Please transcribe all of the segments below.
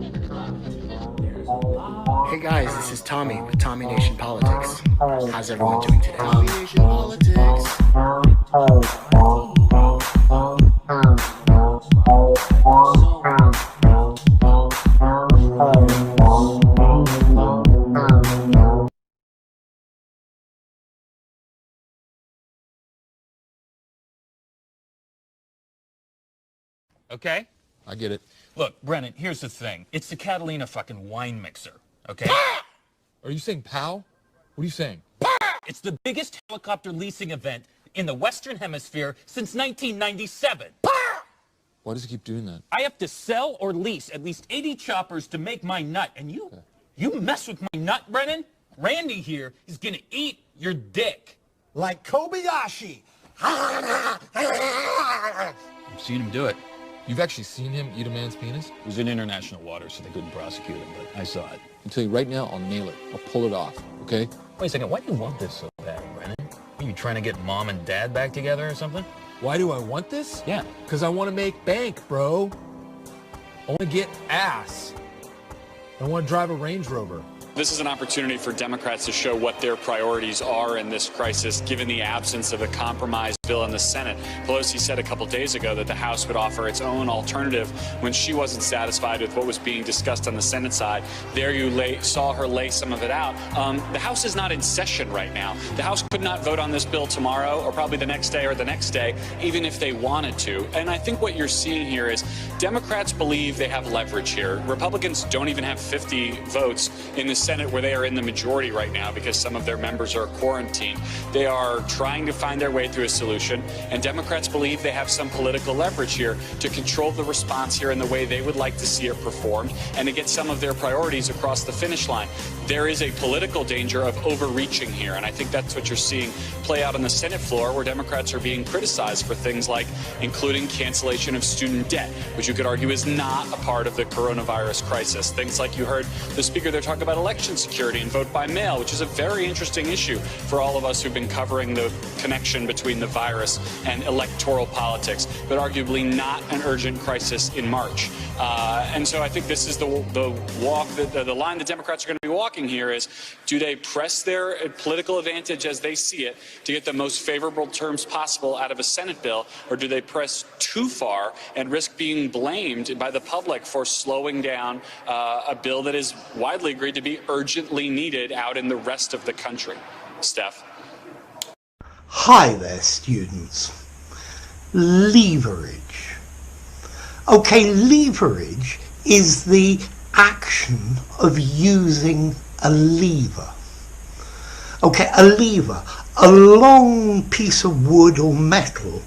Hey guys, this is Tommy with Tommy Nation Politics. How's everyone doing today? Tommy Nation Politics. Okay? I get it. Look, Brennan, here's the thing. It's the Catalina fucking wine mixer, okay? Are you saying POW? What are you saying? It's the biggest helicopter leasing event in the Western Hemisphere since 1997. Why does he keep doing that? I have to sell or lease at least 80 choppers to make my nut, and you mess with my nut, Brennan? Randy here is gonna eat your dick. Like Kobayashi. I've seen him do it. You've actually seen him eat a man's penis? It was in international waters, so they couldn't prosecute him, but I saw it. I'll tell you right now, I'll nail it. I'll pull it off, okay? Wait a second, why do you want this so bad, Brennan? Are you trying to get mom and dad back together or something? Why do I want this? Yeah. Because I want to make bank, bro. I want to get ass. I want to drive a Range Rover. This is an opportunity for Democrats to show what their priorities are in this crisis, given the absence of a compromise bill in the Senate. Pelosi said a couple days ago that the House would offer its own alternative when she wasn't satisfied with what was being discussed on the Senate side. There you saw her lay some of it out. The House is not in session right now. The House could not vote on this bill tomorrow or probably the next day or the next day, even if they wanted to. And I think what you're seeing here is Democrats believe they have leverage here. Republicans don't even have 50 votes in the Senate, where they are in the majority right now because some of their members are quarantined. They are trying to find their way through a solution, and Democrats believe they have some political leverage here to control the response here in the way they would like to see it performed and to get some of their priorities across the finish line. There is a political danger of overreaching here, and I think that's what you're seeing play out on the Senate floor, where Democrats are being criticized for things like including cancellation of student debt, which you could argue is not a part of the coronavirus crisis. Things like you heard the speaker there talk about election security and vote by mail, which is a very interesting issue for all of us who've been covering the connection between the virus and electoral politics, but arguably not an urgent crisis in March. And so I think this is the line the Democrats are going to be walking here is, do they press their political advantage as they see it to get the most favorable terms possible out of a Senate bill, or do they press too far and risk being blamed by the public for slowing down a bill that is widely agreed to be urgently needed out in the rest of the country? Steph. Hi there, students. Leverage. Okay, leverage is the action of using a lever. Okay, a lever, a long piece of wood or metal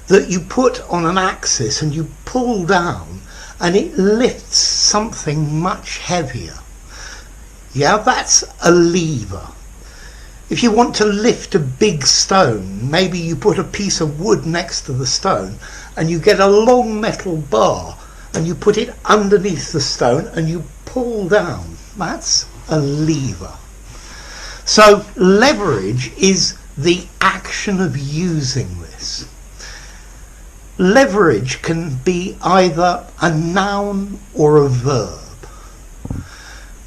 that you put on an axis and you pull down and it lifts something much heavier. Yeah, that's a lever. If you want to lift a big stone, maybe you put a piece of wood next to the stone and you get a long metal bar and you put it underneath the stone and you pull down. That's a lever. So leverage is the action of using this. Leverage can be either a noun or a verb.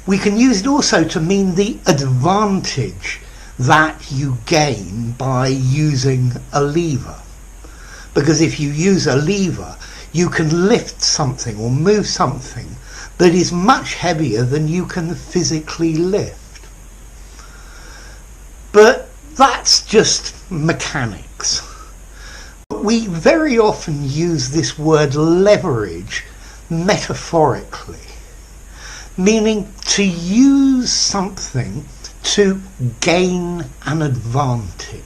We can use it also to mean the advantage that you gain by using a lever. Because if you use a lever, you can lift something or move something that is much heavier than you can physically lift. But that's just mechanics. We very often use this word leverage metaphorically, meaning to use something to gain an advantage.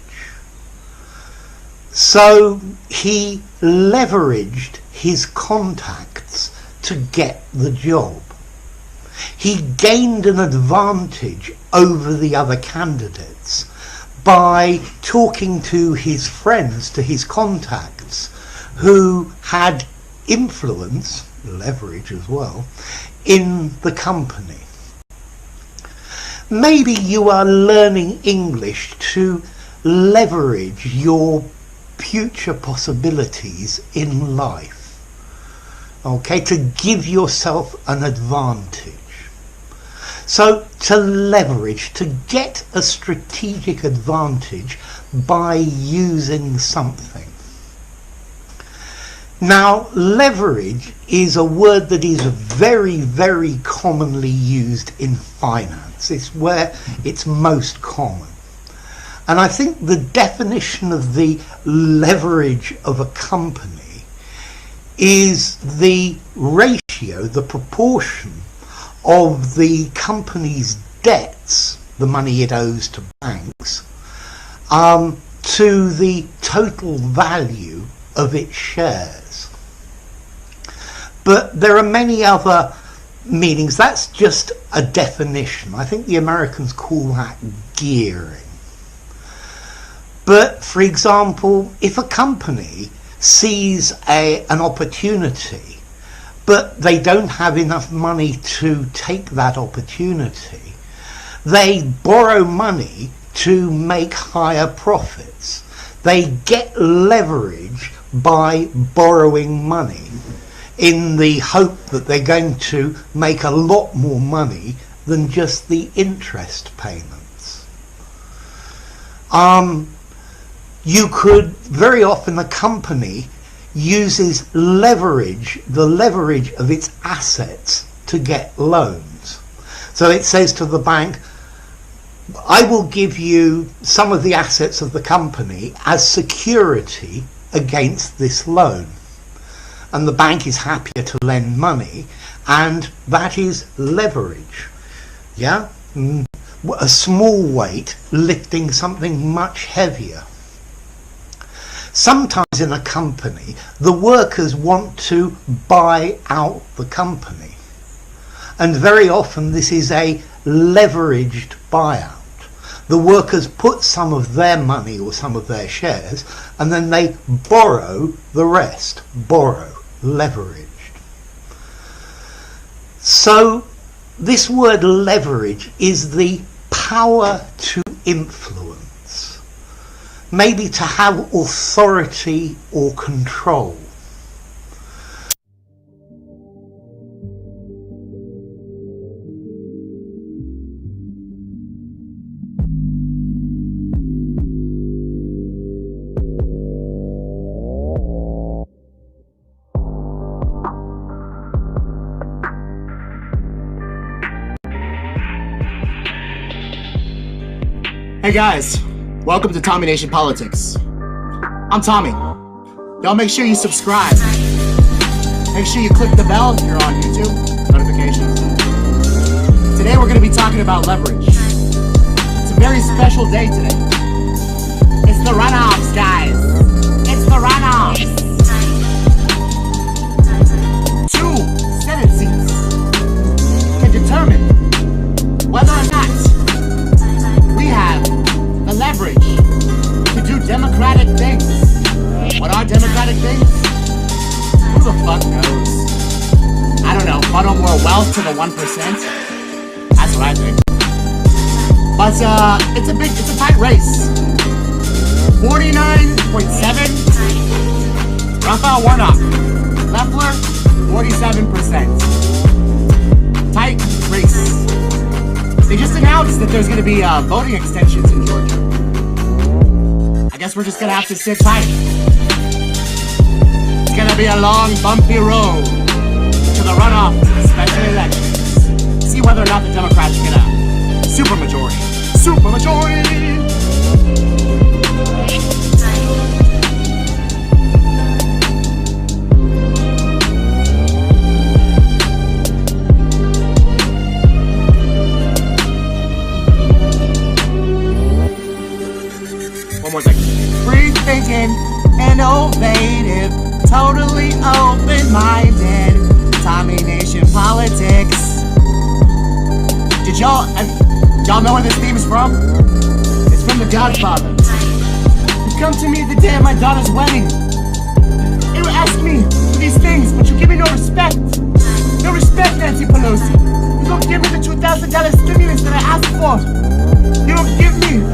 So he leveraged his contacts to get the job. He gained an advantage over the other candidates by talking to his friends, to his contacts, who had influence, leverage as well, in the company. Maybe you are learning English to leverage your future possibilities in life. okay, to give yourself an advantage. So to leverage, to get a strategic advantage by using something. Now, leverage is a word that is very, very commonly used in finance. It's where it's most common. And I think the definition of the leverage of a company is the ratio, the proportion of the company's debts, the money it owes to banks, to the total value of its shares. But there are many other meanings. That's just a definition. I think the Americans call that gearing. But for example, if a company sees an opportunity, but they don't have enough money to take that opportunity, they borrow money to make higher profits. They get leverage by borrowing money in the hope that they're going to make a lot more money than just the interest payments. You could, very often a company uses leverage, the leverage of its assets, to get loans. So it says to the bank, I will give you some of the assets of the company as security against this loan. And the bank is happier to lend money, and that is leverage. Yeah? A small weight lifting something much heavier. Sometimes in a company, the workers want to buy out the company. And very often this is a leveraged buyout. The workers put some of their money or some of their shares, and then they borrow the rest. Borrow, leveraged. So this word leverage is the power to influence, maybe to have authority or control. Hey guys, welcome to Tommy Nation Politics. I'm Tommy. Y'all make sure you subscribe. Make sure you click the bell if you're on YouTube, notifications. Today we're going to be talking about leverage. It's a very special day today. It's the runoffs, guys. It's the runoffs. 2 Senate seats can determine whether or not we have the leverage to do democratic things. What are democratic things? Who the fuck knows? I don't know, funnel more wealth to the 1%? That's what I think. But it's a tight race. 49.7, Raphael Warnock. Leffler, 47%. Tight race. They just announced that there's going to be voting extensions in Georgia. I guess we're just going to have to sit tight. It's going to be a long, bumpy road to the runoff to the special elections. See whether or not the Democrats get a supermajority. Supermajority! One more second. Free thinking, innovative, totally open-minded. Tommy Nation Politics. Did y'all know where this theme is from? It's from The Godfather. You come to me the day of my daughter's wedding. You ask me for these things, but you give me no respect. No respect, Nancy Pelosi. You don't give me the $2,000 stimulus that I asked for. You don't give me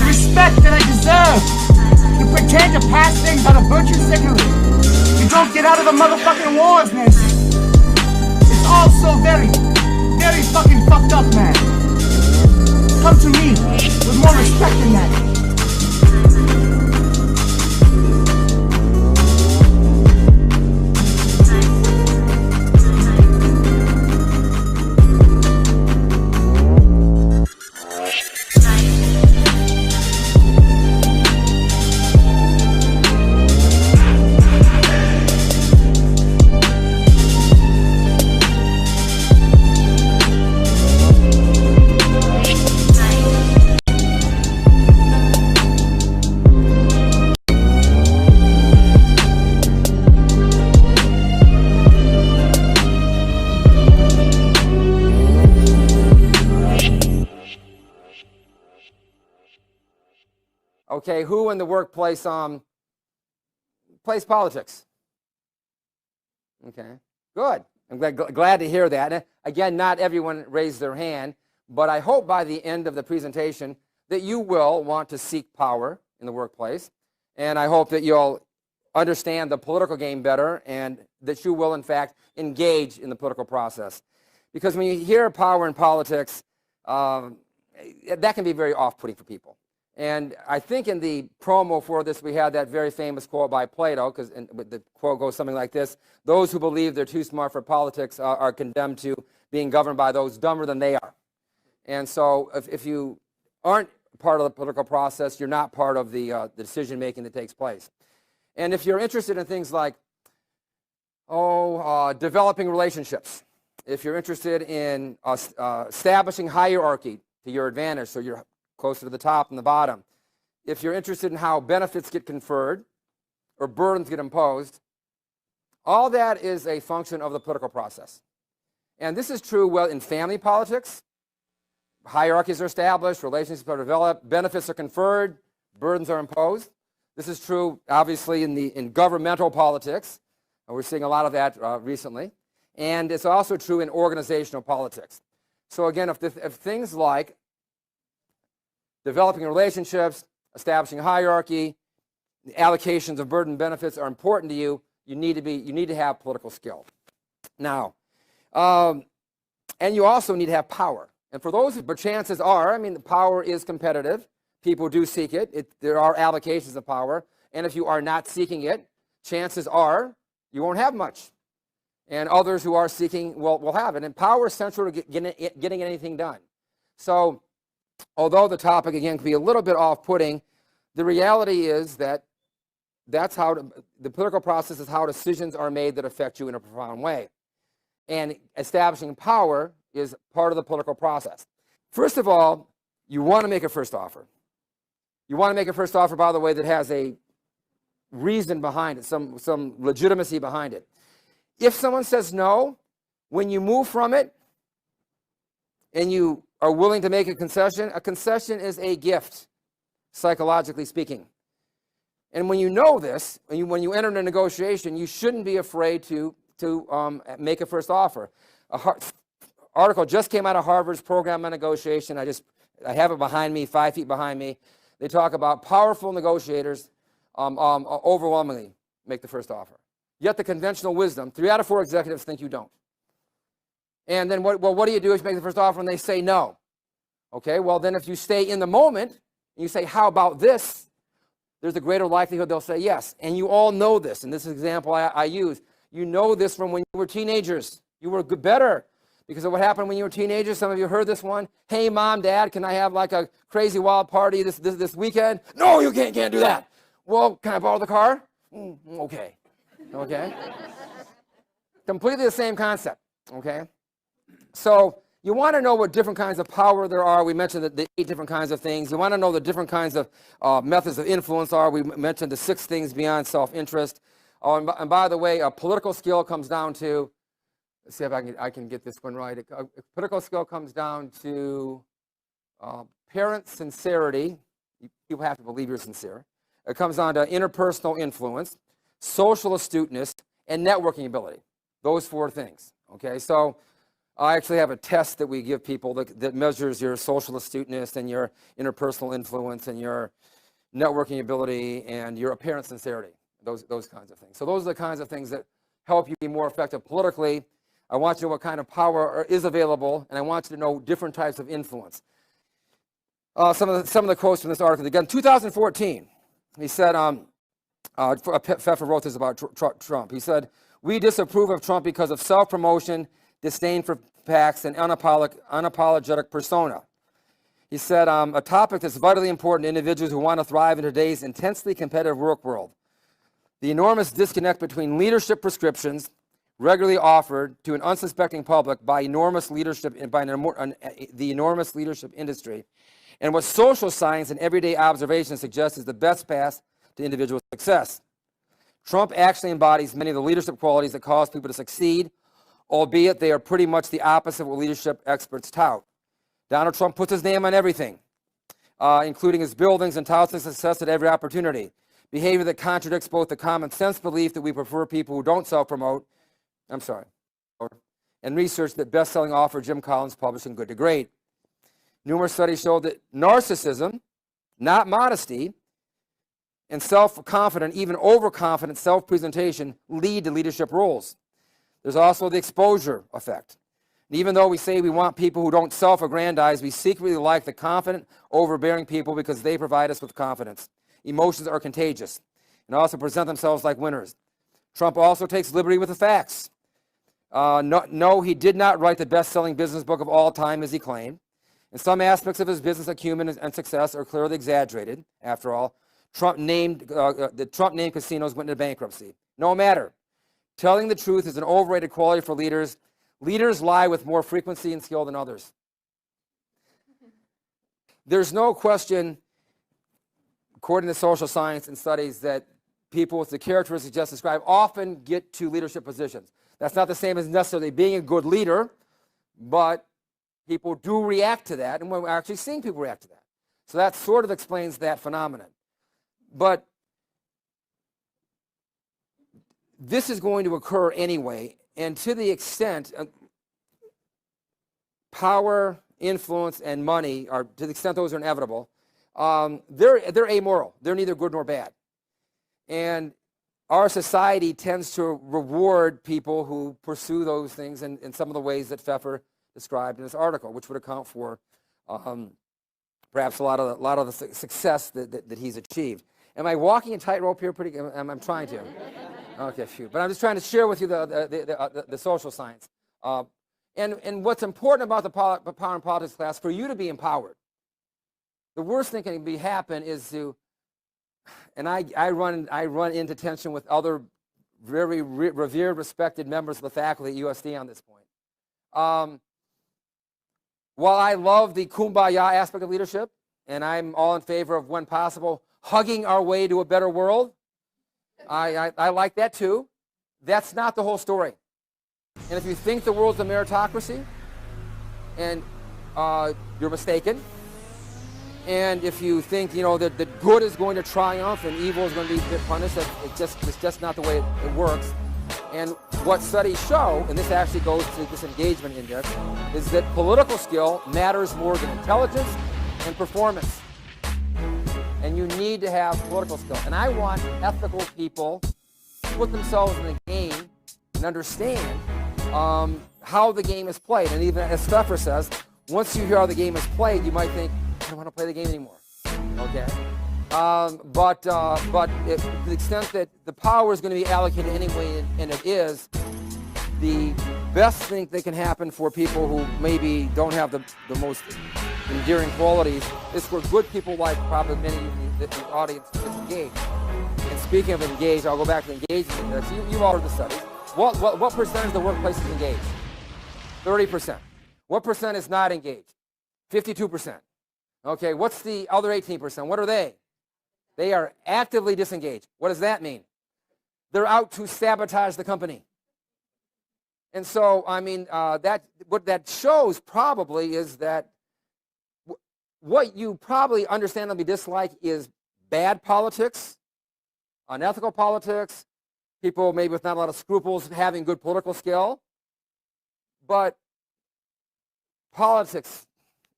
respect that I deserve. You pretend to pass things on a virtue cigarette. You don't get out of the motherfucking wars, Nancy. It's all so very, very fucking fucked up, man. Come to me with more respect than that. Okay, who in the workplace plays politics? Okay, good. I'm glad to hear that. And again, not everyone raised their hand, but I hope by the end of the presentation that you will want to seek power in the workplace. And I hope that you'll understand the political game better and that you will, in fact, engage in the political process. Because when you hear power in politics, that can be very off-putting for people. And I think in the promo for this, we had that very famous quote by Plato, because the quote goes something like this: those who believe they're too smart for politics are condemned to being governed by those dumber than they are. And so if you aren't part of the political process, you're not part of the decision-making that takes place. And if you're interested in things like, developing relationships, if you're interested in establishing hierarchy to your advantage, so you're closer to the top and the bottom. If you're interested in how benefits get conferred or burdens get imposed, all that is a function of the political process. And this is true well in family politics. Hierarchies are established, relationships are developed, benefits are conferred, burdens are imposed. This is true, obviously, in governmental politics. And we're seeing a lot of that recently. And it's also true in organizational politics. So again, if things like developing relationships, establishing hierarchy, the allocations of burden and benefits are important to you, you need to have political skill. Now, and you also need to have power. And for those, but chances are, I mean, the power is competitive. People do seek it. There are allocations of power. And if you are not seeking it, chances are you won't have much. And others who are seeking will have it. And power is central to getting anything done. So, although the topic, again, can be a little bit off-putting, the reality is that that's how the political process is how decisions are made that affect you in a profound way. And establishing power is part of the political process. First of all, you want to make a first offer. You want to make a first offer, by the way, that has a reason behind it, some legitimacy behind it. If someone says no, when you move from it and you are willing to make a concession is a gift, psychologically speaking. And when you know this, when you enter into a negotiation, you shouldn't be afraid to make a first offer. Article just came out of Harvard's program on negotiation. I have it behind me, 5 feet behind me. They talk about powerful negotiators overwhelmingly make the first offer. Yet the conventional wisdom, 3 out of 4 executives think you don't. And then what do you do if you make the first offer and they say no? Okay, well then if you stay in the moment and you say, how about this? There's a greater likelihood they'll say yes. And you all know this, and this is an example I use. You know this from when you were teenagers. You were better because of what happened when you were teenagers. Some of you heard this one. Hey, Mom, Dad, can I have like a crazy wild party this weekend? No, you can't do that. Well, can I borrow the car? Okay. Completely the same concept, okay? So you want to know what different kinds of power there are. We mentioned the 8 different kinds of things. You want to know the different kinds of methods of influence are. We mentioned the 6 things beyond self-interest. And by the way, a political skill comes down to, let's see if I can get this one right. A political skill comes down to parent sincerity. People have to believe you're sincere. It comes down to interpersonal influence, social astuteness, and networking ability. Those 4 things, okay? So I actually have a test that we give people that measures your social astuteness and your interpersonal influence and your networking ability and your apparent sincerity. those kinds of things. So those are the kinds of things that help you be more effective politically. I want you to know what kind of power is available, and I want you to know different types of influence. Some of the quotes from this article. Again, 2014, he said, Pfeffer wrote this about Trump. He said, "We disapprove of Trump because of self-promotion, disdain for facts, and unapologetic persona." He said, a topic that's vitally important to individuals who want to thrive in today's intensely competitive work world. The enormous disconnect between leadership prescriptions regularly offered to an unsuspecting public by the enormous leadership industry, and what social science and everyday observation suggests is the best path to individual success. Trump actually embodies many of the leadership qualities that cause people to succeed, albeit they are pretty much the opposite of what leadership experts tout. Donald Trump puts his name on everything, including his buildings, and touts his success at every opportunity. Behavior that contradicts both the common sense belief that we prefer people who don't self-promote, and research that best-selling author Jim Collins published in Good to Great. Numerous studies show that narcissism, not modesty, and self-confident, even overconfident self-presentation lead to leadership roles. There's also the exposure effect. And even though we say we want people who don't self-aggrandize, we secretly like the confident, overbearing people because they provide us with confidence. Emotions are contagious and also present themselves like winners. Trump also takes liberty with the facts. No, he did not write the best-selling business book of all time, as he claimed. And some aspects of his business acumen and success are clearly exaggerated. After all, the Trump-named casinos went into bankruptcy. No matter. Telling the truth is an overrated quality for leaders. Leaders lie with more frequency and skill than others. There's no question, according to social science and studies, that people with the characteristics just described often get to leadership positions. That's not the same as necessarily being a good leader, but people do react to that, and we're actually seeing people react to that. So that sort of explains that phenomenon. But this is going to occur anyway, and to the extent power, influence, and money are, to the extent those are inevitable, they're amoral. They're neither good nor bad. And our society tends to reward people who pursue those things in some of the ways that Pfeffer described in this article, which would account for perhaps a lot of the success that he's achieved. Am I walking a tightrope here? I'm trying to. Okay, phew. But I'm just trying to share with you the social science. And what's important about the power and politics class, for you to be empowered. The worst thing that can happen is to, and I run into tension with other very revered, respected members of the faculty at USD on this point. While I love the kumbaya aspect of leadership, and I'm all in favor of, when possible, hugging our way to a better world, I like that too. That's not the whole story. And if you think the world's a meritocracy, and you're mistaken. And if you think, that good is going to triumph and evil is going to be punished, it's just not the way it works. And what studies show, and this actually goes to this engagement index, is that political skill matters more than intelligence and performance. And you need to have political skill. And I want ethical people to put themselves in the game and understand how the game is played. And even as Pfeffer says, once you hear how the game is played, you might think, I don't want to play the game anymore. Okay? But to the extent that the power is going to be allocated anyway, and it is, the best thing that can happen for people who maybe don't have the most endearing qualities is for good people like probably many of the audience is engaged. And speaking of engaged, I'll go back to engagement index. You've all heard the studies. What percentage of the workplace is engaged? 30%. What percent is not engaged? 52%. Okay, what's the other 18%? What are they? They are actively disengaged. What does that mean? They're out to sabotage the company. And so, what that shows probably is that what you probably understandably dislike is bad politics, unethical politics, people maybe with not a lot of scruples having good political skill. But politics,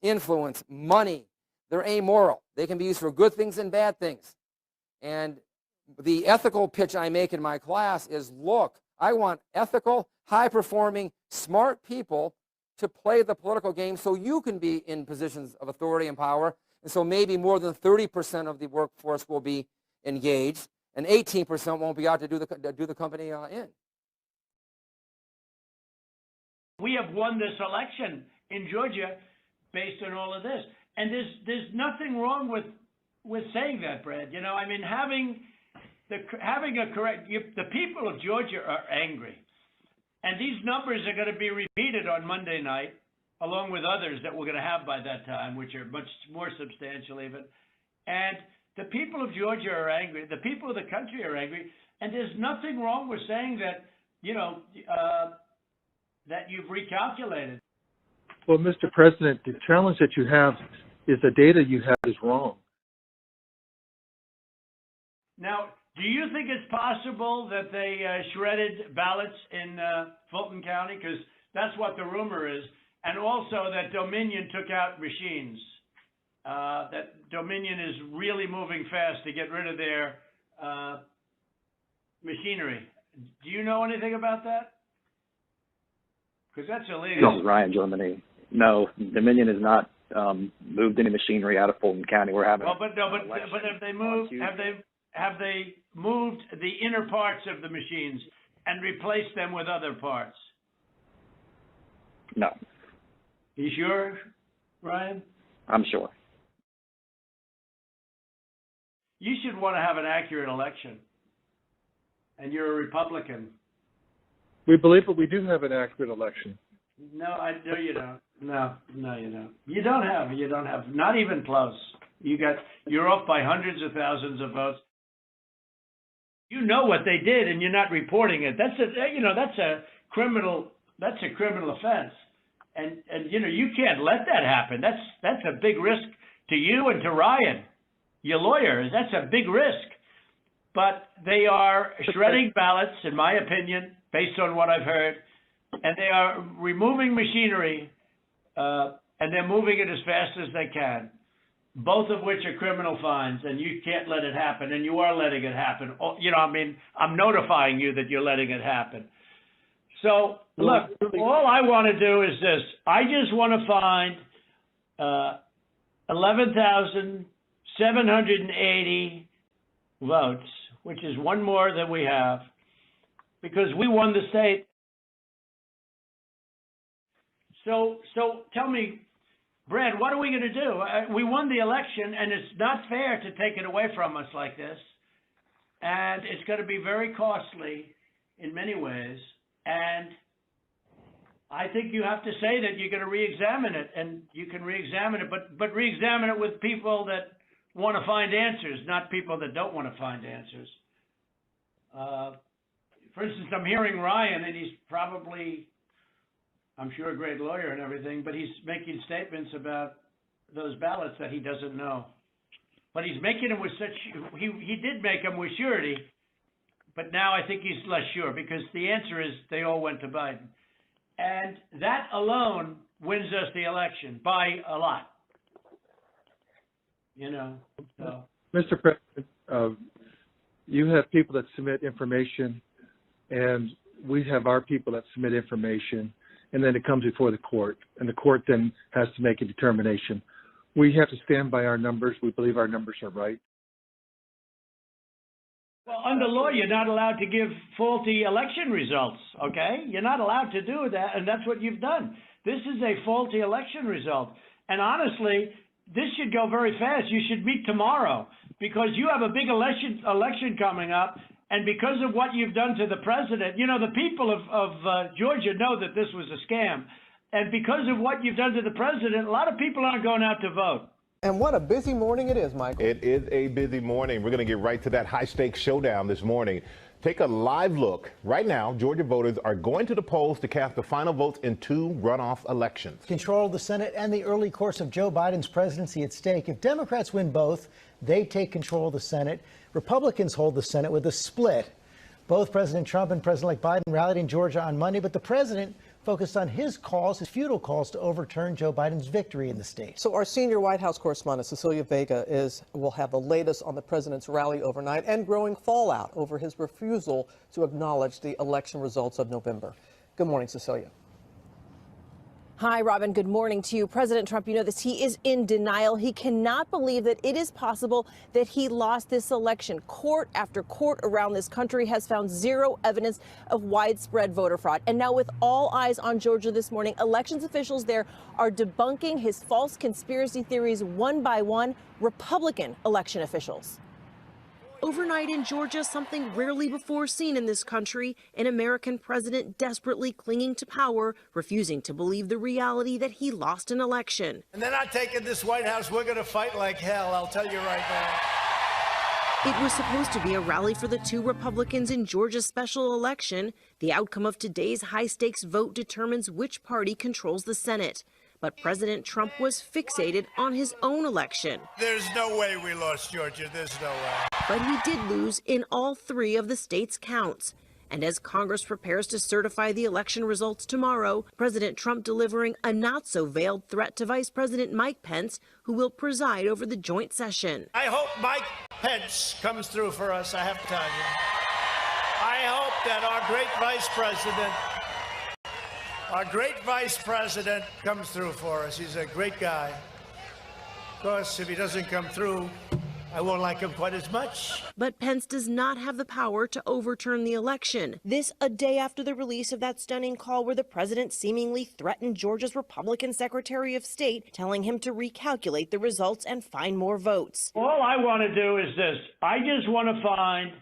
influence, money, they're amoral. They can be used for good things and bad things. And the ethical pitch I make in my class is, look, I want ethical, high-performing, smart people to play the political game so you can be in positions of authority and power. And so maybe more than 30% of the workforce will be engaged, and 18% won't be out to do the company in. We have won this election in Georgia based on all of this. And there's nothing wrong with saying that, Brad. You know, I mean, having a correct, the people of Georgia are angry. And these numbers are going to be repeated on Monday night, along with others that we're going to have by that time, which are much more substantial even. And the people of Georgia are angry. The people of the country are angry. And there's nothing wrong with saying that, you know, that you've recalculated. Well, Mr. President, the challenge that you have is the data you have is wrong. Now, do you think it's possible that they shredded ballots in Fulton County? Because that's what the rumor is. And also that Dominion took out machines. That Dominion is really moving fast to get rid of their machinery. Do you know anything about that? Because that's illegal. This is Ryan, Germany. No, Dominion has not moved any machinery out of Fulton County. We're having. Well, but have they moved? Have they moved the inner parts of the machines and replaced them with other parts? No. You sure, Ryan? I'm sure. You should want to have an accurate election. And you're a Republican. We believe that we do have an accurate election. No, you don't. No, you don't. You don't have. Not even close. You're off by hundreds of thousands of votes. You know what they did, and you're not reporting it. That's a criminal offense, and you can't let that happen. That's a big risk to you and to Ryan, your lawyer. That's a big risk. But they are shredding ballots, in my opinion, based on what I've heard, and they are removing machinery, and they're moving it as fast as they can, both of which are criminal fines, and you can't let it happen, and you are letting it happen. I'm notifying you that you're letting it happen. So, look, all I want to do is this. I just want to find 11,780 votes, which is one more than we have, because we won the state. So tell me, Brad, what are we going to do? We won the election, and it's not fair to take it away from us like this. And it's going to be very costly in many ways. And I think you have to say that you're going to re-examine it, and you can re-examine it, but re-examine it with people that want to find answers, not people that don't want to find answers. For instance, I'm hearing Ryan, and he's probably, I'm sure, a great lawyer and everything, but he's making statements about those ballots that he doesn't know. But he's making them with such, he did make them with surety, but now I think he's less sure, because the answer is they all went to Biden. And that alone wins us the election by a lot. So. Mr. President, you have people that submit information, and we have our people that submit information, and then it comes before the court, and the court then has to make a determination. We have to stand by our numbers. We believe our numbers are right. Well, under law, you're not allowed to give faulty election results, okay? You're not allowed to do that, and that's what you've done. This is a faulty election result. And honestly, this should go very fast. You should meet tomorrow, because you have a big election coming up, and because of what you've done to the president, the people of Georgia know that this was a scam. And because of what you've done to the president, a lot of people aren't going out to vote. And what a busy morning it is, Michael. It is a busy morning. We're going to get right to that high-stakes showdown this morning. Take a live look. Right now, Georgia voters are going to the polls to cast the final votes in 2 runoff elections. Control of the Senate and the early course of Joe Biden's presidency at stake. If Democrats win both, they take control of the Senate. Republicans hold the Senate with a split. Both President Trump and President-elect Biden rallied in Georgia on Monday, but the president focused on his futile calls to overturn Joe Biden's victory in the state. So our senior White House correspondent, Cecilia Vega, will have the latest on the president's rally overnight and growing fallout over his refusal to acknowledge the election results of November. Good morning, Cecilia. Hi, Robin. Good morning to you. President Trump, you know this, he is in denial. He cannot believe that it is possible that he lost this election. Court after court around this country has found zero evidence of widespread voter fraud. And now with all eyes on Georgia this morning, elections officials there are debunking his false conspiracy theories one by one, Republican election officials. Overnight in Georgia, something rarely before seen in this country, an American president desperately clinging to power, refusing to believe the reality that he lost an election. And they're not taking this White House. We're going to fight like hell, I'll tell you right now. It was supposed to be a rally for the two Republicans in Georgia's special election. The outcome of today's high-stakes vote determines which party controls the Senate. But President Trump was fixated on his own election. There's no way we lost Georgia. There's no way. But he did lose in all three of the state's counts. And as Congress prepares to certify the election results tomorrow, President Trump delivering a not-so-veiled threat to Vice President Mike Pence, who will preside over the joint session. I hope Mike Pence comes through for us, I have to tell you. I hope that our great Vice President comes through for us. He's a great guy. Of course, if he doesn't come through, I won't like him quite as much. But Pence does not have the power to overturn the election. This a day after the release of that stunning call where the president seemingly threatened Georgia's Republican Secretary of State, telling him to recalculate the results and find more votes. All I want to do is this. I just want to find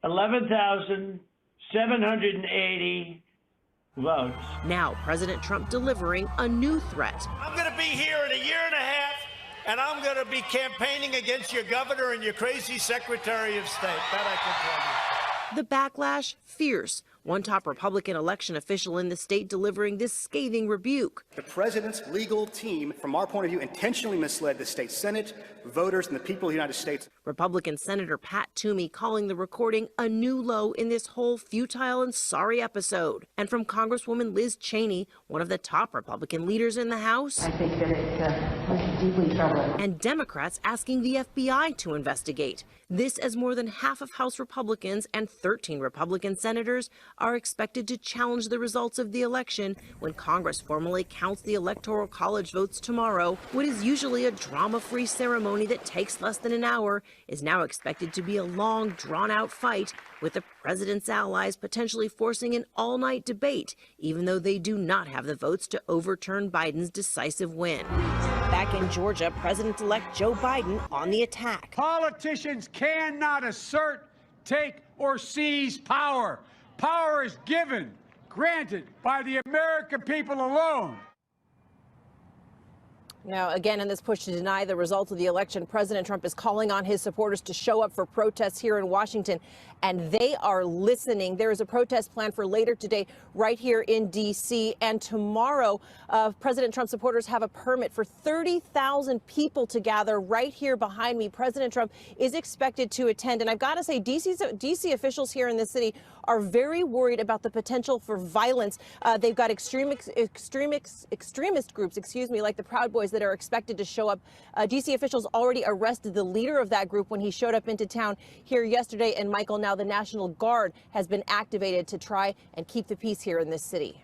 11,780 votes. Now, President Trump delivering a new threat. I'm going to be here in a year and a half, and I'm going to be campaigning against your governor and your crazy Secretary of State. That I can tell you. The backlash, fierce. One top Republican election official in the state delivering this scathing rebuke. The president's legal team, from our point of view, intentionally misled the state Senate, voters, and the people of the United States. Republican Senator Pat Toomey calling the recording a new low in this whole futile and sorry episode. And from Congresswoman Liz Cheney, one of the top Republican leaders in the House. I think that it was deeply troubling. And Democrats asking the FBI to investigate. This as more than half of House Republicans and 13 Republican senators are expected to challenge the results of the election when Congress formally counts the Electoral College votes tomorrow. What is usually a drama-free ceremony that takes less than an hour is now expected to be a long, drawn-out fight, with the president's allies potentially forcing an all-night debate, even though they do not have the votes to overturn Biden's decisive win. Back in Georgia, President-elect Joe Biden on the attack. Politicians cannot assert, take, or seize power. Power is given, granted by the American people alone. Now, again, in this push to deny the results of the election, President Trump is calling on his supporters to show up for protests here in Washington, and they are listening. There is a protest planned for later today right here in D.C., and tomorrow, President Trump supporters have a permit for 30,000 people to gather right here behind me. President Trump is expected to attend, and I've got to say, D.C. officials here in the city are very worried about the potential for violence. They've got extremist groups, like the Proud Boys, that are expected to show up. D.C. officials already arrested the leader of that group when he showed up into town here yesterday. And Michael, now the National Guard has been activated to try and keep the peace here in this city.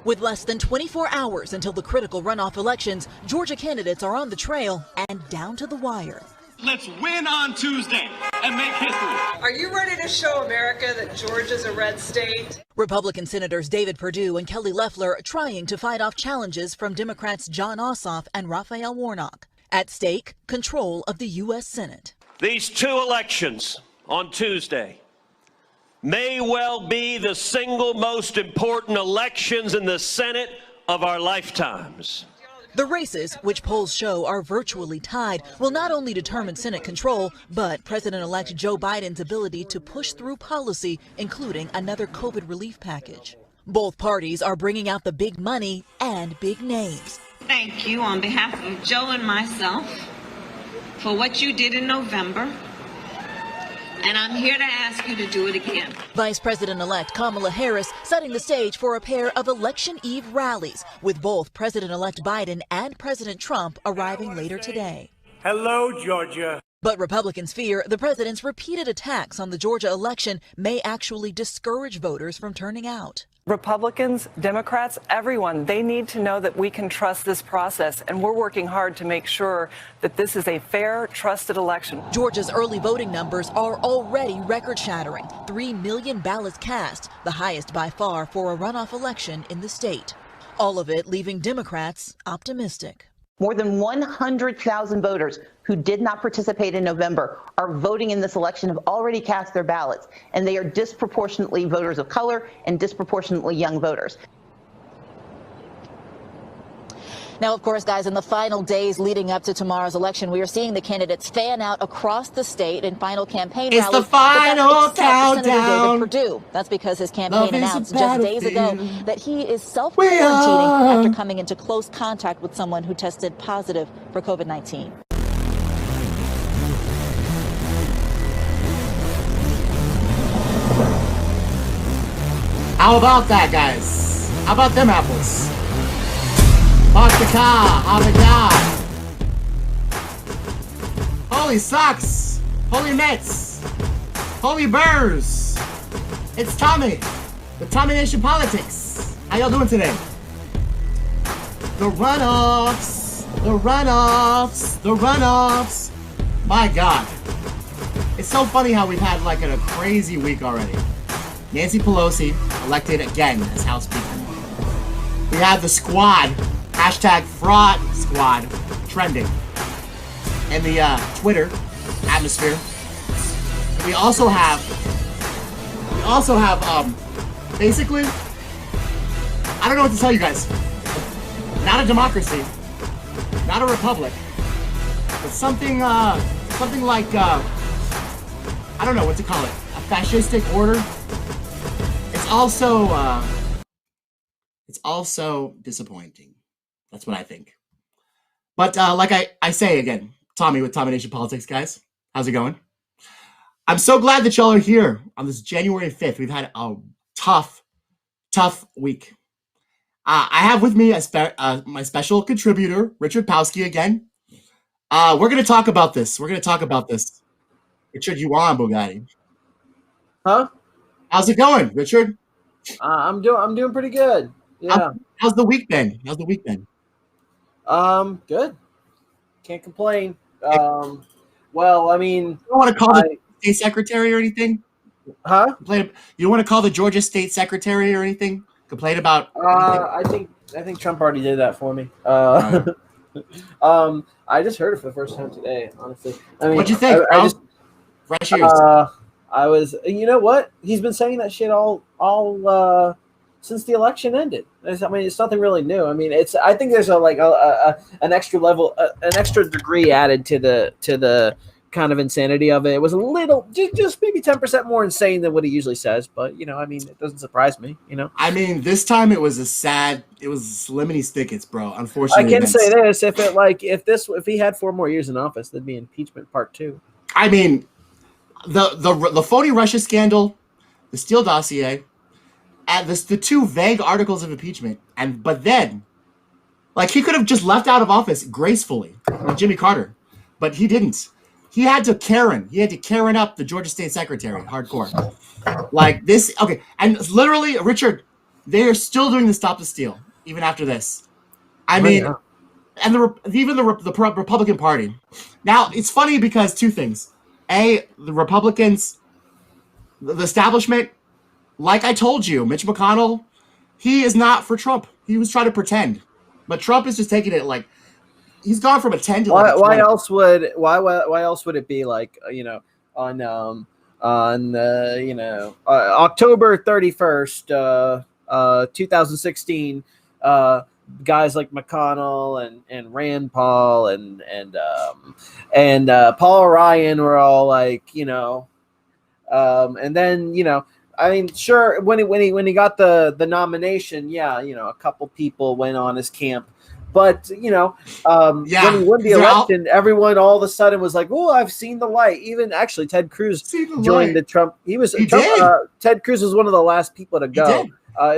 With less than 24 hours until the critical runoff elections, Georgia candidates are on the trail and down to the wire. Let's win on Tuesday and make history. Are you ready to show America that Georgia's a red state? Republican Senators David Perdue and Kelly Loeffler trying to fight off challenges from Democrats Jon Ossoff and Raphael Warnock. At stake, control of the U.S. Senate. These two elections on Tuesday may well be the single most important elections in the Senate of our lifetimes. The races, which polls show are virtually tied, will not only determine Senate control, but President-elect Joe Biden's ability to push through policy, including another COVID relief package. Both parties are bringing out the big money and big names. Thank you on behalf of Joe and myself for what you did in November. and I'm here to ask you to do it again. Vice President-elect Kamala Harris setting the stage for a pair of election eve rallies, with both President-elect Biden and President Trump arriving later today. Hello, Georgia. But Republicans fear the president's repeated attacks on the Georgia election may actually discourage voters from turning out. Republicans, Democrats, everyone, they need to know that we can trust this process, and we're working hard to make sure that this is a fair, trusted election. Georgia's early voting numbers are already record-shattering. 3 million ballots cast, the highest by far for a runoff election in the state. All of it leaving Democrats optimistic. More than 100,000 voters who did not participate in November are voting in this election, have already cast their ballots, and they are disproportionately voters of color and disproportionately young voters. Now, of course, guys, in the final days leading up to tomorrow's election, we are seeing the candidates fan out across the state in final campaign rallies. It's the final countdown. Senator David countdown. Perdue. That's because his Love campaign is a announced just days ago battlefield. that he is We self-quarantining are. after coming into close contact with someone who tested positive for COVID-19. How about that, guys? How about them apples? POLITCAL, POLITCAL. Holy socks! Holy Mets! Holy Burrs! It's Tommy! The Tommy Nation Politics! How y'all doing today? The runoffs! The runoffs! The runoffs! My God. It's so funny how we've had like a crazy week already. Nancy Pelosi elected again as House Speaker. We have the squad, hashtag fraud squad, trending in the Twitter atmosphere. We also have basically, I don't know what to tell you guys. Not a democracy, not a republic, but something like I don't know what to call it, a fascistic order. It's also disappointing. That's what I think. But like I say again, Tommy with Tommy Nation Politics, guys. How's it going? I'm so glad that y'all are here on this January 5th. We've had a tough week. I have with me my special contributor, Richard Powski, again. We're going to talk about this. Richard, you on Bugatti? Huh? How's it going, Richard? I'm doing pretty good. Yeah. How's the week been? Good. Can't complain. Well, I mean, You don't want to call the state secretary or anything? Huh? You don't want to call the Georgia state secretary or anything? Complain about? I think Trump already did that for me. I just heard it for the first time today. Honestly, I mean, What'd you think? Fresh ears. I was, you know what? He's been saying that shit all since the election ended. I mean, it's nothing really new. I mean, I think there's an extra level, an extra degree added to the kind of insanity of it. It was a little, just maybe 10% more insane than what he usually says. But I mean, it doesn't surprise me. I mean, this time it was lemony snickets, bro. Unfortunately, I can say this: if he had 4 more years in office, there'd be impeachment part 2. I mean, the phony Russia scandal, the Steele dossier, and the 2 vague articles of impeachment, but then, like, he could have just left out of office gracefully, like Jimmy Carter, but he didn't. He had to Karen up the Georgia State Secretary, hardcore. Like this, okay, and literally, Richard, they are still doing the Stop the Steal even after this. I mean, and the Republican Party. Now it's funny because 2 things. A, the Republicans, the establishment, like I told you, Mitch McConnell, he is not for Trump. He was trying to pretend, but Trump is just taking it like he's gone from a 10 to like a 20. Why else would it be like on October 31st, 2016, guys like McConnell and Rand Paul and Paul Ryan were all like, and then I mean, sure, when he got the nomination, a couple people went on his camp, But when he won the election, everyone all of a sudden was like, "Oh, I've seen the light." Even actually, Ted Cruz joined the Trump. Ted Cruz was one of the last people to go.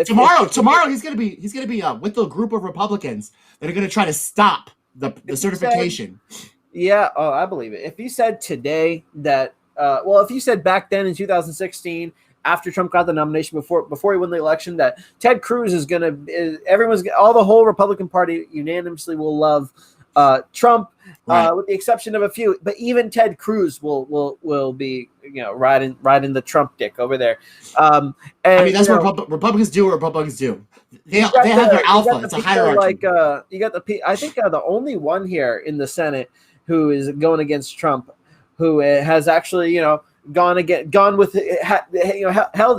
Tomorrow he's gonna be with the group of Republicans that are gonna try to stop the certification. I believe it. If you said today that, if you said back then in 2016, after Trump got the nomination, before he won the election, that Ted Cruz is all the whole Republican Party unanimously will love Trump, with the exception of a few. But even Ted Cruz will be riding the Trump dick over there. That's what Republicans do. What Republicans do. They have their alpha. It's a hierarchy. I think the only one here in the Senate who is going against Trump, who has actually held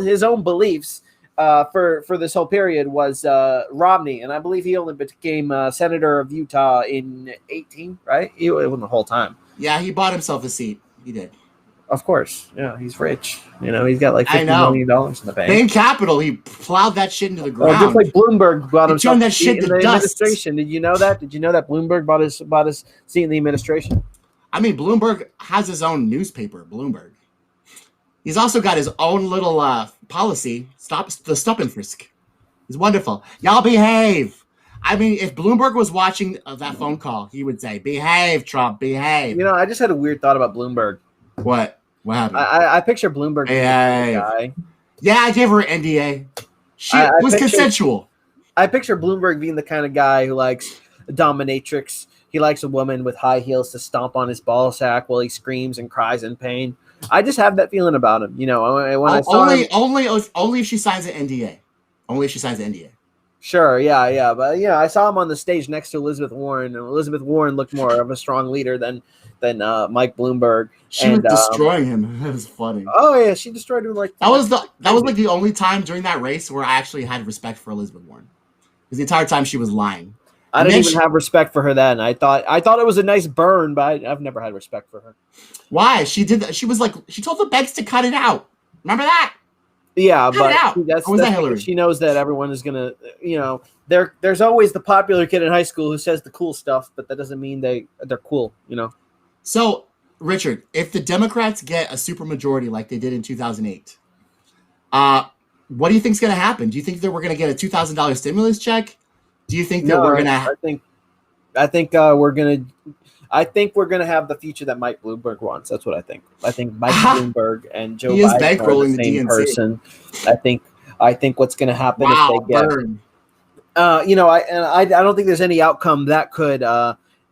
his own beliefs for this whole period was Romney, and I believe he only became senator of Utah in 2018, right? It wasn't the whole time. Yeah, he bought himself a seat. He did. Of course. Yeah, he's rich. He's got like $50 million in the bank. Bain Capital, he plowed that shit into the ground. Just like Bloomberg bought himself turned that shit to dust. Administration. Did you know that? Did you know that Bloomberg bought his seat in the administration? Bloomberg has his own newspaper, Bloomberg. He's also got his own little policy, the stop and frisk. It's wonderful. Y'all behave. If Bloomberg was watching that phone call, he would say, "Behave, Trump, behave." I just had a weird thought about Bloomberg. What happened? I picture Bloomberg being a guy. Yeah, I gave her an NDA. It was consensual. I picture Bloomberg being the kind of guy who likes a dominatrix. He likes a woman with high heels to stomp on his ball sack while he screams and cries in pain. I just have that feeling about him. Only if she signs an NDA. Only if she signs an NDA. Sure, yeah. But I saw him on the stage next to Elizabeth Warren, and Elizabeth Warren looked more of a strong leader than Mike Bloomberg. She was destroying him. It was funny. Oh yeah, she destroyed him that was like the only time during that race where I actually had respect for Elizabeth Warren. Because the entire time she was lying. I didn't even have respect for her then. I thought it was a nice burn, but I've never had respect for her. Why? She did that. She was like, she told the Beggs to cut it out. Remember that? Yeah, cut it out. That's Hillary. She knows that everyone is gonna, there's always the popular kid in high school who says the cool stuff, but that doesn't mean they're cool, So, Richard, if the Democrats get a supermajority like they did in 2008, what do you think is going to happen? Do you think that we're going to get a $2,000 stimulus check? Do you think that we're going to? I think we're gonna have the future that Mike Bloomberg wants. That's what I think. I think Mike Bloomberg and Joe Biden are the same person. I think what's gonna happen if they get. Burn. I don't think there's any outcome that could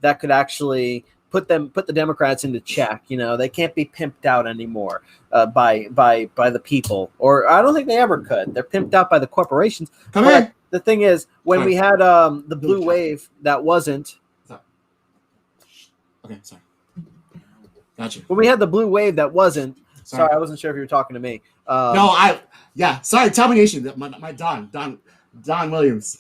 actually put the Democrats into check. They can't be pimped out anymore by the people, or I don't think they ever could. They're pimped out by the corporations. Come in. The thing is, when we had the blue wave that wasn't. Okay, sorry. Gotcha. When we had the blue wave that wasn't. Sorry, I wasn't sure if you were talking to me. Sorry, tell me, Nation. My Don Williams.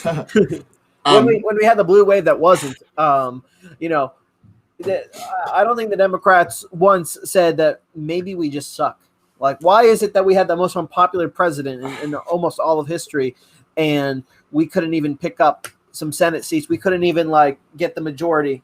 When we had the blue wave that wasn't, I don't think the Democrats once said that maybe we just suck. Like, why is it that we had the most unpopular president in almost all of history, and we couldn't even pick up some Senate seats? We couldn't even get the majority.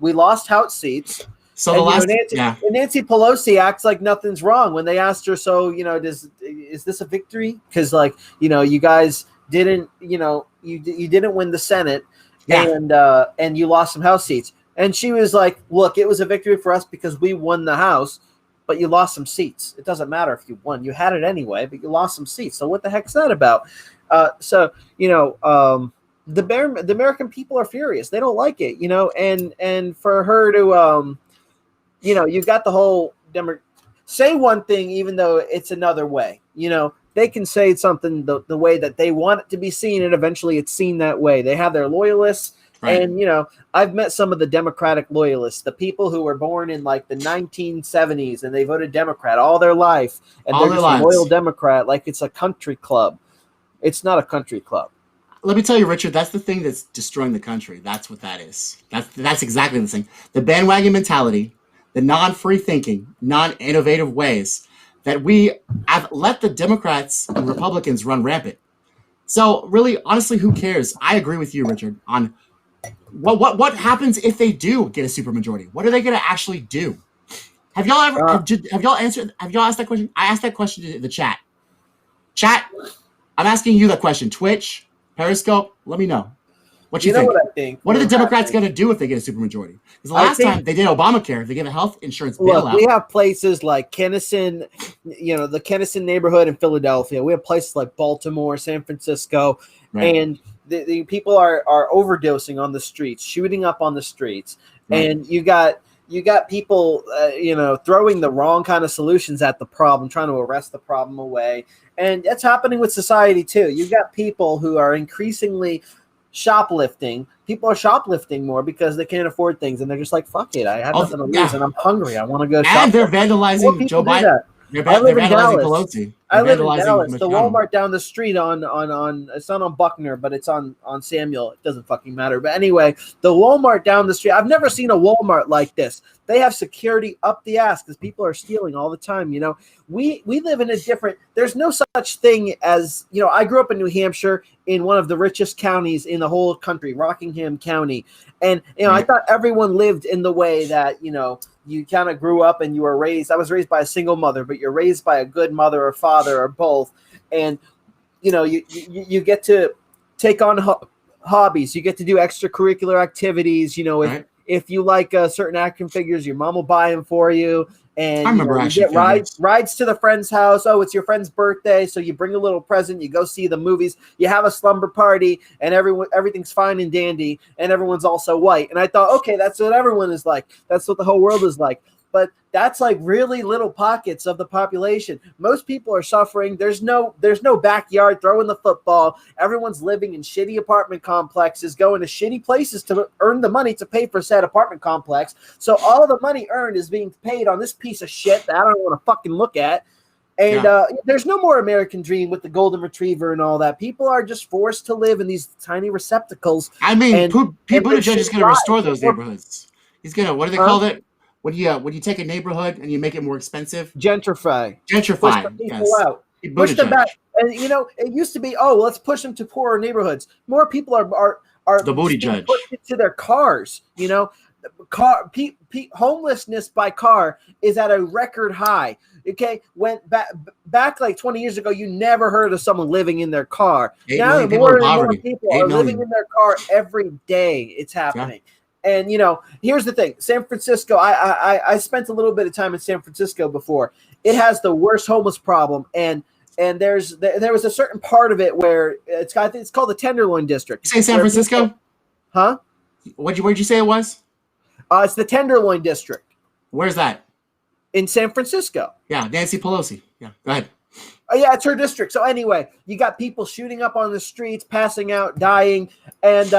We lost House seats. So Nancy Pelosi acts like nothing's wrong when they asked her. So is this a victory? Because you guys didn't you didn't win the Senate, and you lost some House seats. And she was like, "Look, it was a victory for us because we won the House, but you lost some seats. It doesn't matter if you won; you had it anyway, but you lost some seats. So what the heck's that about?" The American people are furious. They don't like it, and for her to, you've got the whole say one thing, even though it's another way, they can say something the way that they want it to be seen, and eventually it's seen that way. They have their loyalists. Right. And, I've met some of the Democratic loyalists, the people who were born in the 1970s and they voted Democrat all their life. And they're just a loyal Democrat like it's a country club. It's not a country club. Let me tell you, Richard, that's the thing that's destroying the country. That's what that is. That's exactly the thing. The bandwagon mentality, the non-free thinking, non-innovative ways that we have let the Democrats and Republicans run rampant. So really, honestly, who cares? I agree with you, Richard, on what happens if they do get a supermajority. What are they going to actually do? Have y'all ever have y'all asked that question? I asked that question to the chat. Chat, I'm asking you that question. Twitch, Periscope, let me know. What you think? What I think? What are the Democrats going to do if they get a supermajority? Because the last time they did Obamacare, they gave a health insurance bailout. Look, we have places like Kennison, the Kennison neighborhood in Philadelphia. We have places like Baltimore, San Francisco, and the people are overdosing on the streets, shooting up on the streets, and you got people, throwing the wrong kind of solutions at the problem, trying to arrest the problem away, and that's happening with society too. You've got people who are increasingly shoplifting. People are shoplifting more because they can't afford things, and they're just like, "Fuck it, I have nothing to lose, and I'm hungry. I want to go." And they're vandalizing Joe Biden. They're vandalizing Pelosi. I live in Dallas. The Walmart down the street on it's not on Buckner, but it's on Samuel. It doesn't fucking matter. But anyway, the Walmart down the street. I've never seen a Walmart like this. They have security up the ass because people are stealing all the time. We live in a different. There's no such thing as I grew up in New Hampshire, in one of the richest counties in the whole country, Rockingham County, and I thought everyone lived in the way that you kind of grew up and you were raised. I was raised by a single mother, but you're raised by a good mother or father or both, and you get to take on hobbies. You get to do extracurricular activities. If you like certain action figures, your mom will buy them for you. And you get rides to the friend's house. Oh, it's your friend's birthday, so you bring a little present. You go see the movies. You have a slumber party, and everything's fine and dandy, and everyone's also white. And I thought, okay, that's what everyone is like. That's what the whole world is like. But that's like really little pockets of the population. Most people are suffering. There's no backyard throwing the football. Everyone's living in shitty apartment complexes, going to shitty places to earn the money to pay for said apartment complex. So all the money earned is being paid on this piece of shit that I don't want to fucking look at. And there's no more American dream with the golden retriever and all that. People are just forced to live in these tiny receptacles. I mean, Pete Buttigieg is going to restore those neighborhoods. He's going to, what do they call it? When you take a neighborhood and you make it more expensive? Gentrify. Push the people out. Push them back. And it used to be, let's push them to poorer neighborhoods. More people are the booty judge pushed into their cars. Homelessness by car is at a record high. Okay, went back like 20 years ago, you never heard of someone living in their car. Now more and more people are living in their car every day. It's happening. Yeah. And here's the thing: San Francisco. I spent a little bit of time in San Francisco before. It has the worst homeless problem, and there was a certain part of it where it's called the Tenderloin District. You say San Francisco? Huh? Where'd you say it was? It's the Tenderloin District. Where's that? In San Francisco. Yeah, Nancy Pelosi. Yeah, go ahead. Oh yeah, it's her district. So anyway, you got people shooting up on the streets, passing out, dying, and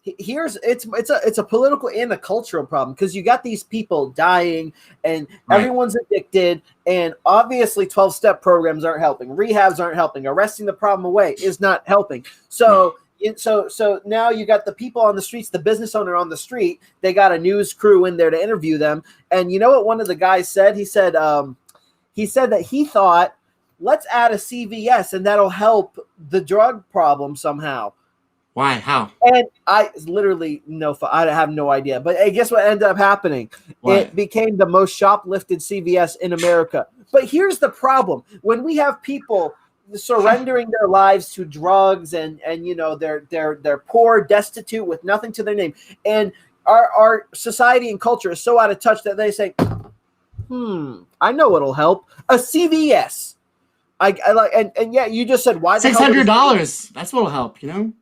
it's a political and a cultural problem because you got these people dying and everyone's addicted, and obviously 12-step programs aren't helping, rehabs aren't helping, arresting the problem away is not helping. So now you got the people on the streets, the business owner on the street, they got a news crew in there to interview them, and you know what one of the guys said? He said that he thought, let's add a CVS and that'll help the drug problem somehow. Why? How? And I literally I have no idea. But hey, guess what ended up happening? What? It became the most shoplifted CVS in America. But here's the problem: when we have people surrendering their lives to drugs, and they're poor, destitute, with nothing to their name, and our society and culture is so out of touch that they say, I know what'll help: a CVS. I like, and yeah, you just said why $600. That's what'll help. And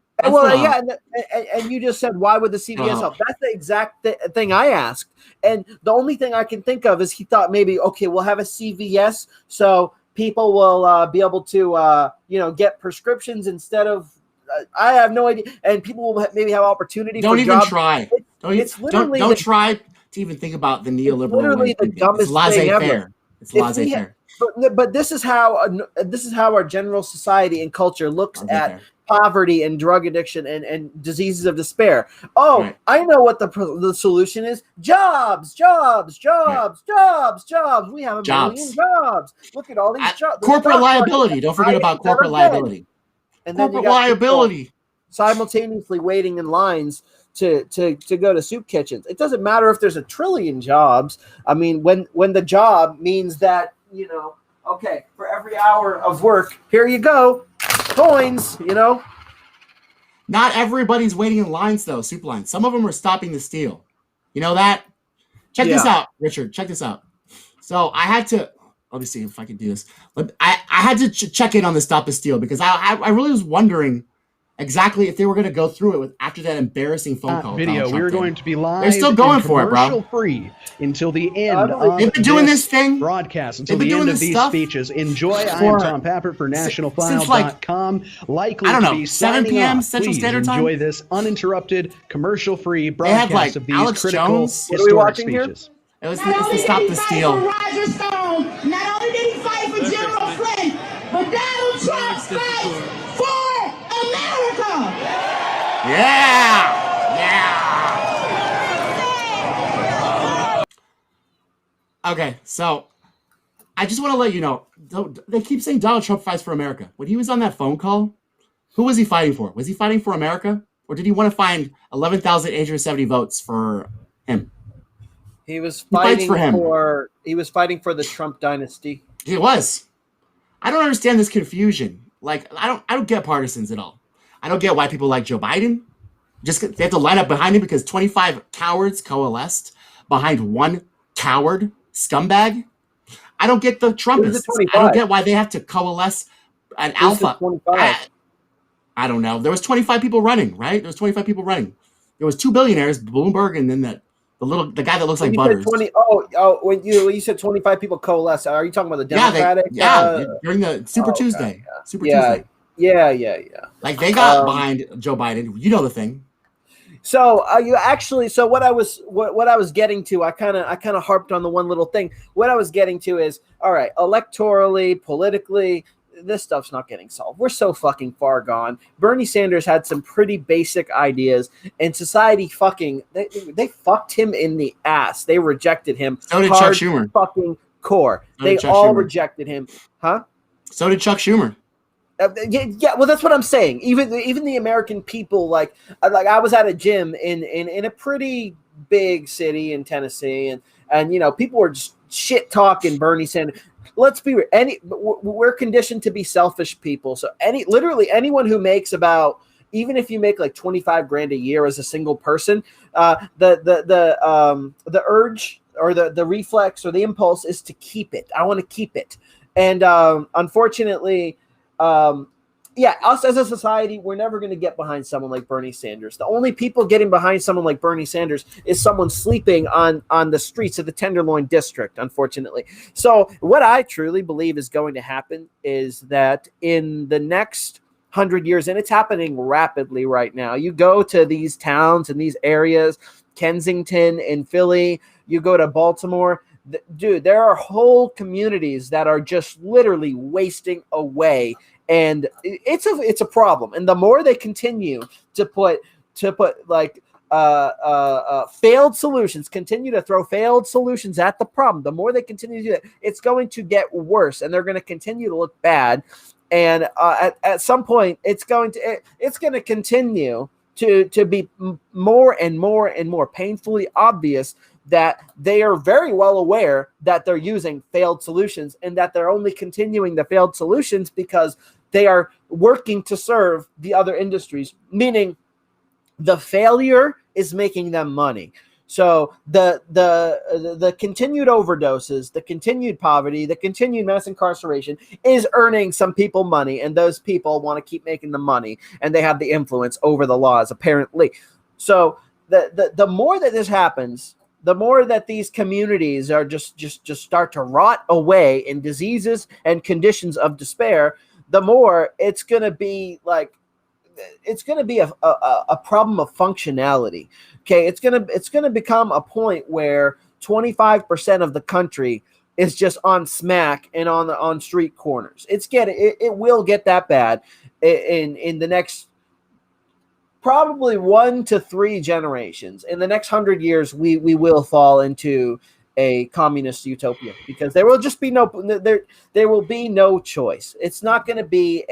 you just said, why would the CVS help? That's the exact thing I asked. And the only thing I can think of is he thought maybe, okay, we'll have a CVS so people will be able to, get prescriptions instead of, I have no idea. And people will maybe have opportunity Don't for even jobs. Try. Don't try to even think about the neoliberal literally way. The dumbest it's laissez-faire. It's laissez-faire. But this is how our general society and culture looks at poverty and drug addiction and diseases of despair. I know what the solution is: jobs. We have a million jobs. Look at all these jobs. Corporate liability. Don't forget about corporate liability. and then you corporate got people liability. simultaneously waiting in lines to go to soup kitchens. It doesn't matter if there's a trillion jobs. I mean, when the job means that, okay, for every hour of work, here you go, coins, Not everybody's waiting in lines, though, soup lines. Some of them are stopping the steal. You know that? Check this out, Richard. Check this out. So I had to, let me see if I can do this. I had to check in on the stop the steal because I really was wondering exactly if they were going to go through it after that embarrassing phone call. Video. We're going to be live. They're still going for it, bro. Commercial free until the end of They've been doing this thing. Broadcast until the end of these speeches. Enjoy. I am Tom Pappert for nationalfile.com. Likely I don't know, to be 7 p.m. off. Central Please Standard Time. enjoy this uninterrupted, commercial-free broadcast of these Alex critical Jones. historic speeches. It's the stop the steal. Roger Stone. Not only did he fight for General Flynn, but Donald Trump fights for America. Yeah. Okay, so I just want to let you know, they keep saying Donald Trump fights for America. When he was on that phone call, who was he fighting for? Was he fighting for America? Or did he want to find 11,870 votes for him? He was fighting he was fighting for the Trump dynasty. It was. I don't understand this confusion. Like, I don't get partisans at all. I don't get why people like Joe Biden. They have to line up behind him because 25 cowards coalesced behind one coward scumbag. I don't get the Trumpists. I don't get why they have to coalesce an alpha. I don't know. There was 25 people running, right? There was 25 people running. There was 2 billionaires, Bloomberg, and then the guy that looks like Butters. When you said 25 people coalesce, are you talking about the Democratic? During the Super Tuesday. Tuesday. Yeah. Like they got behind Joe Biden. You know the thing. So what I was getting to, I kind of harped on the one little thing. What I was getting to is, all right, electorally, politically, this stuff's not getting solved. We're so fucking far gone. Bernie Sanders had some pretty basic ideas, and society they fucked him in the ass. They rejected him. So did Chuck Schumer. Fucking core. They all rejected him. Huh? So did Chuck Schumer. Yeah, well, that's what I'm saying. Even the American people, like I was at a gym in a pretty big city in Tennessee, and people were just shit talking Bernie Sanders. Let's be real. We're conditioned to be selfish people. So literally anyone who makes about, even if you make like 25 grand a year as a single person, the urge or the reflex or the impulse is to keep it. I want to keep it, and unfortunately. Us as a society, we're never going to get behind someone like Bernie Sanders. The only people getting behind someone like Bernie Sanders is someone sleeping on the streets of the Tenderloin district, unfortunately. So what I truly believe is going to happen is that in the next 100 years, and it's happening rapidly right now, you go to these towns and these areas, Kensington and Philly, you go to Baltimore, dude, there are whole communities that are just literally wasting away, and it's a problem. And the more they continue to put like failed solutions, continue to throw failed solutions at the problem, the more they continue to do that, it's going to get worse, and they're going to continue to look bad. And at some point, it's going to continue to be more and more and more painfully obvious that they are very well aware that they're using failed solutions, and that they're only continuing the failed solutions because they are working to serve the other industries, meaning the failure is making them money. So the continued overdoses, the continued poverty, the continued mass incarceration is earning some people money, and those people want to keep making the money, and they have the influence over the laws, apparently. So the more that this happens, the more that these communities are just start to rot away in diseases and conditions of despair, the more it's going to be like, it's going to be a problem of functionality. Okay, it's going to become a point where 25% of the country is just on smack and on street corners. It will get that bad in the next probably 1 to 3 generations. In the next 100 years, we will fall into a communist utopia, because there will just be no choice. It's not going to be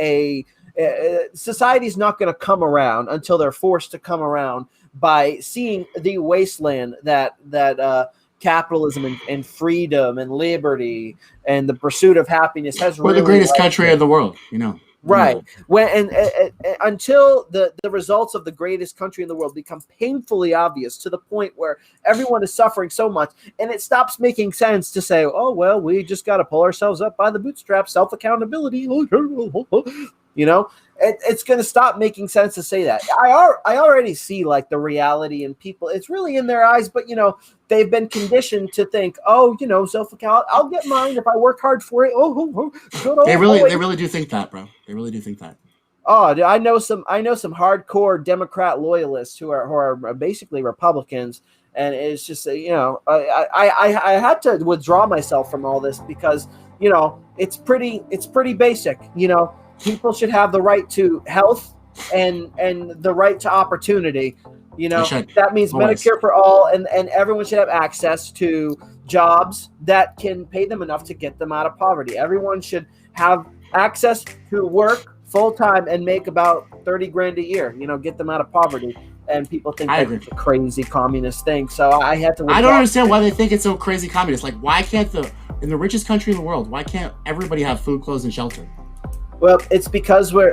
society's not going to come around until they're forced to come around by seeing the wasteland that capitalism and freedom and liberty and the pursuit of happiness has. We're the greatest country in the world, you know. Right. When and until the results of the greatest country in the world become painfully obvious to the point where everyone is suffering so much, and it stops making sense to say, oh, well, we just got to pull ourselves up by the bootstraps, self-accountability, you know, it's going to stop making sense to say that. I already see like the reality in people. It's really in their eyes, but, you know, they've been conditioned to think, oh, you know, self-account, I'll get mine if I work hard for it. They really do think that, bro. They really do think that. Oh, I know some hardcore Democrat loyalists who are basically Republicans, and it's just, you know, I had to withdraw myself from all this because, you know, it's pretty basic. You know, people should have the right to health and the right to opportunity. You know, that means always. Medicare for all, and everyone should have access to jobs that can pay them enough to get them out of poverty. Everyone should have access to work full time and make about 30 grand a year, you know, get them out of poverty. And people think that's a crazy communist thing. So I had to. I don't understand why they think it's so crazy communist. Like, why can't in the richest country in the world, why can't everybody have food, clothes, and shelter? Well, it's because we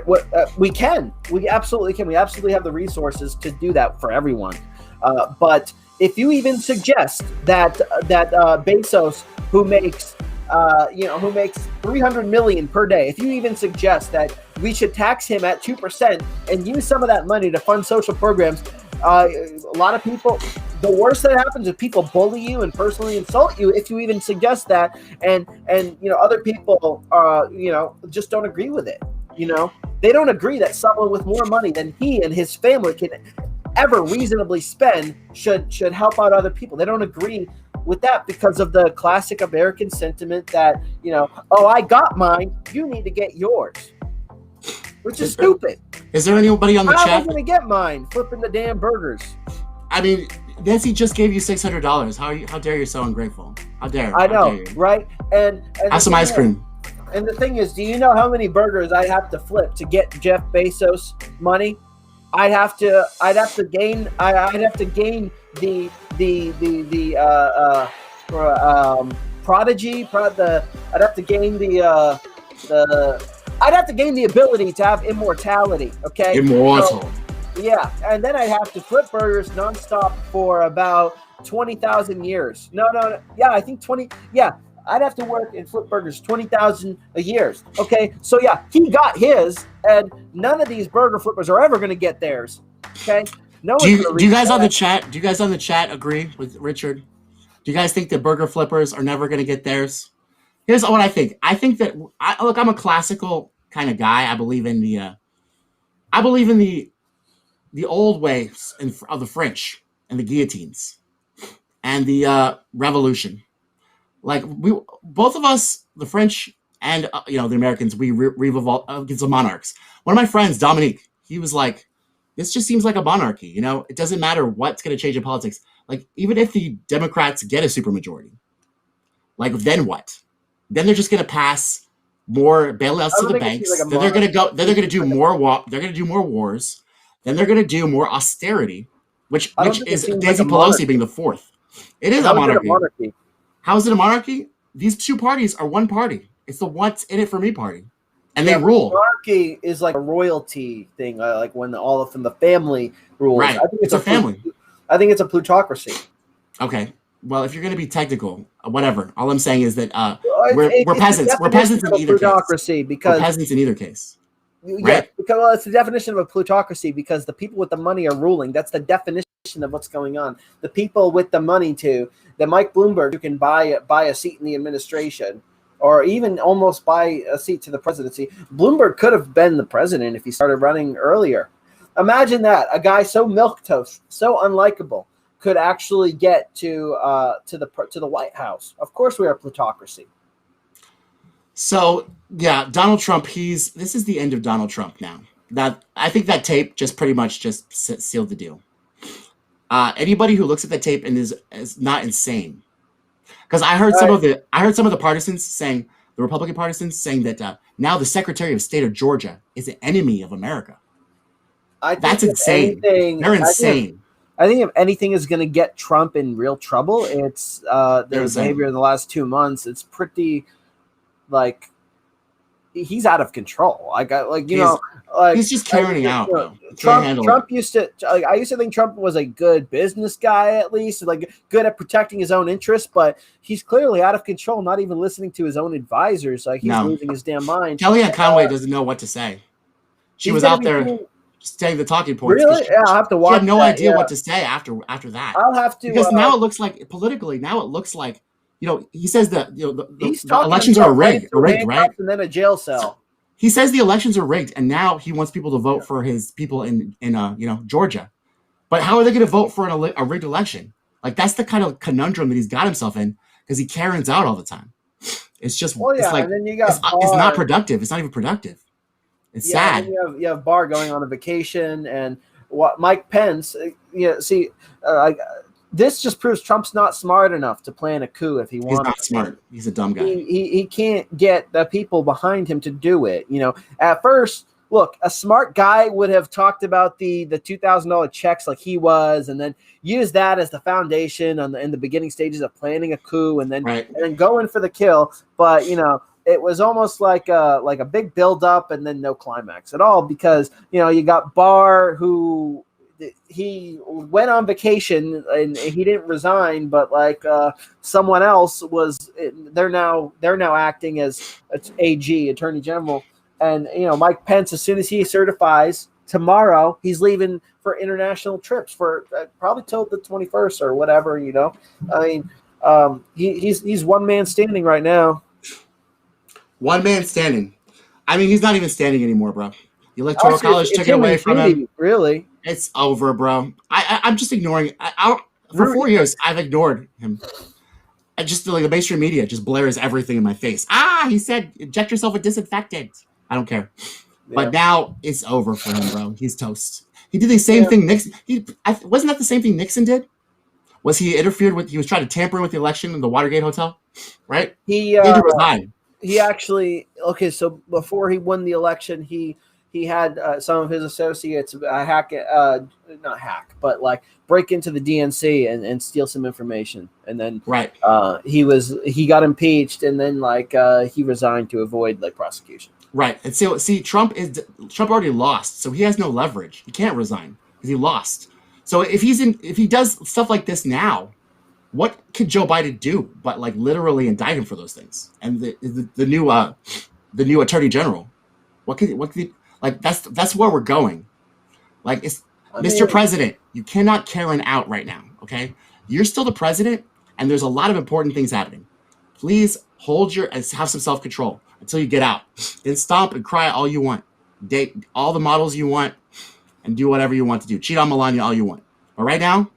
absolutely can. We absolutely have the resources to do that for everyone. But if you even suggest that Bezos, who makes $300 million per day, if you even suggest that we should tax him at 2% and use some of that money to fund social programs, a lot of people, the worst that happens is people bully you and personally insult you if you even suggest that, and you know, other people you know, just don't agree with it. You know, they don't agree that someone with more money than he and his family can ever reasonably spend should help out other people. They don't agree with that because of the classic American sentiment that, you know, oh, I got mine, you need to get yours, which is stupid. Is there anybody on the chat? How am I going to get mine? Flipping the damn burgers. I mean, Nancy just gave you $600. How dare you so ungrateful? How dare? I know, right? And have some ice cream. And the thing is, do you know how many burgers I'd have to flip to get Jeff Bezos money? I'd have to gain the prodigy. I'd have to gain I'd have to gain the ability to have immortality. Okay. Immortal. So, yeah, and then I'd have to flip burgers nonstop for about 20,000 years. No. Yeah, I think 20. Yeah, I'd have to work and flip burgers 20,000 years. Okay, so yeah, he got his, and none of these burger flippers are ever going to get theirs. Okay. No. Do you guys on the chat? Do you guys on the chat agree with Richard? Do you guys think that burger flippers are never going to get theirs? Here's what I think. I think that I'm a classical kind of guy. I believe in the old ways of the French and the guillotines and the revolution. Like both of us, the French and the Americans, we revolt against the monarchs. One of my friends, Dominique, he was like, "This just seems like a monarchy. You know, it doesn't matter what's going to change in politics. Like even if the Democrats get a supermajority, like then what? Then they're just going to pass more bailouts to the banks. Then they're going to go. Then they're going to do more. They're going to do more wars. Then they're going to do more austerity, which is Nancy Pelosi being the fourth. It is a monarchy. How is it a monarchy? These two parties are one party. It's the what's in it for me party, and they rule. Monarchy is like a royalty thing, like when all from the family rules. Right. I think it's a family. I think it's a plutocracy. Okay. Well, if you're going to be technical, whatever. All I'm saying is that we're peasants. We're peasants in either case. Because we're peasants in either case. Yeah, right? Because it's the definition of a plutocracy because the people with the money are ruling. That's the definition of what's going on. The people with the money that Mike Bloomberg, who can buy a seat in the administration or even almost buy a seat to the presidency. Bloomberg could have been the president if he started running earlier. Imagine that, a guy so milquetoast, so unlikable, could actually get to the White House. Of course, we are a plutocracy. So yeah, Donald Trump. This is the end of Donald Trump now. I think that tape just pretty much just sealed the deal. Anybody who looks at that tape and is not insane, because I heard some of the partisans saying, the Republican partisans, saying that now the Secretary of State of Georgia is an enemy of America. That's insane. They're insane. I think if anything is going to get Trump in real trouble, it's their behavior in the last 2 months. It's pretty, like, he's out of control. He's just carrying out. Trump used to. I used to think Trump was a good business guy, at least, like good at protecting his own interests. But he's clearly out of control. Not even listening to his own advisors. Like, he's losing his damn mind. Kellyanne Conway doesn't know what to say. She was out there saying the talking points. Really? Yeah, I'll have to watch. She had no idea what to say after that. I'll have to, because now it looks like politically. Now it looks like, he says that the elections are rigged, right? And then a jail cell. He says the elections are rigged, and now he wants people to vote for his people in Georgia. But how are they going to vote for a rigged election? Like, that's the kind of conundrum that he's got himself in, because he Karens out all the time. It's just it's like, and then you got it's not productive. It's not even productive. It's sad. And you have Barr going on a vacation, and Mike Pence. This just proves Trump's not smart enough to plan a coup if he wants. He's not smart. He's a dumb guy. He can't get the people behind him to do it. At first, look, a smart guy would have talked about the $2,000 checks like he was, and then use that as the foundation in the beginning stages of planning a coup, and then go in for the kill. But it was almost like a big build up and then no climax at all, because you got Barr, who he went on vacation and he didn't resign, but someone else was. They're now acting as AG, Attorney General, and Mike Pence. As soon as he certifies tomorrow, he's leaving for international trips for probably till the 21st or whatever. He's one man standing right now. One man standing. I mean, he's not even standing anymore, bro. The Electoral College took it away from him. Really? It's over, bro. I'm just ignoring. For 4 years, I've ignored him. I just the mainstream media just blares everything in my face. He said, inject yourself with disinfectant. I don't care. Yeah. But now it's over for him, bro. He's toast. He did the same thing Nixon. Wasn't that the same thing Nixon did? Was he interfered with? He was trying to tamper with the election in the Watergate Hotel, right? He had to resign. He actually so before he won the election, he had some of his associates break into the DNC and steal some information, and then he got impeached, and then he resigned to avoid prosecution. Right, and so see, Trump already lost, so he has no leverage. He can't resign because he lost. So if he does stuff like this now, what could Joe Biden do but literally indict him for those things? And the new Attorney General, what could he, that's where we're going. Mr. President, you cannot Karen out right now, okay? You're still the president, and there's a lot of important things happening. Please have some self-control until you get out. Then stomp and cry all you want. Date all the models you want, and do whatever you want to do. Cheat on Melania all you want. But right now,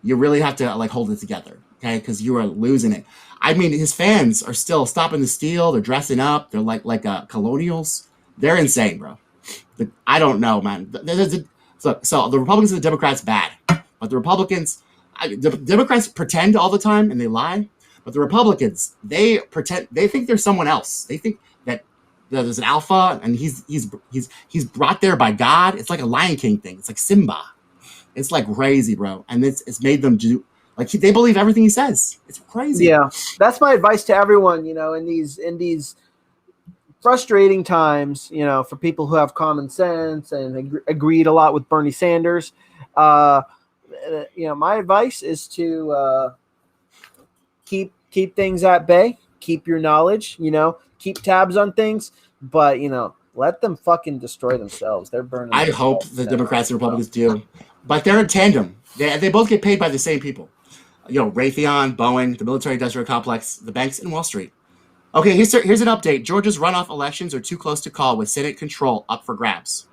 you really have to hold it together, okay? Because you are losing it. I mean, his fans are still stopping the steal. They're dressing up. They're like colonials. They're insane, bro. I don't know, man. So the Republicans and the Democrats bad, but the Republicans, the Democrats pretend all the time and they lie, but the Republicans, they think they're someone else. They think that there's an alpha and he's brought there by God. It's like a Lion King thing. It's like Simba. It's crazy, bro. And it's made them do they believe everything he says. It's crazy. Yeah, that's my advice to everyone. In these frustrating times, for people who have common sense and agreed a lot with Bernie Sanders. My advice is to keep things at bay, keep your knowledge, keep tabs on things, but let them fucking destroy themselves. They're burning. I hope the Democrats and Republicans do, but they're in tandem. They both get paid by the same people. Raytheon, Boeing, the military-industrial complex, the banks, and Wall Street. Okay, here's an update. Georgia's runoff elections are too close to call with Senate control up for grabs.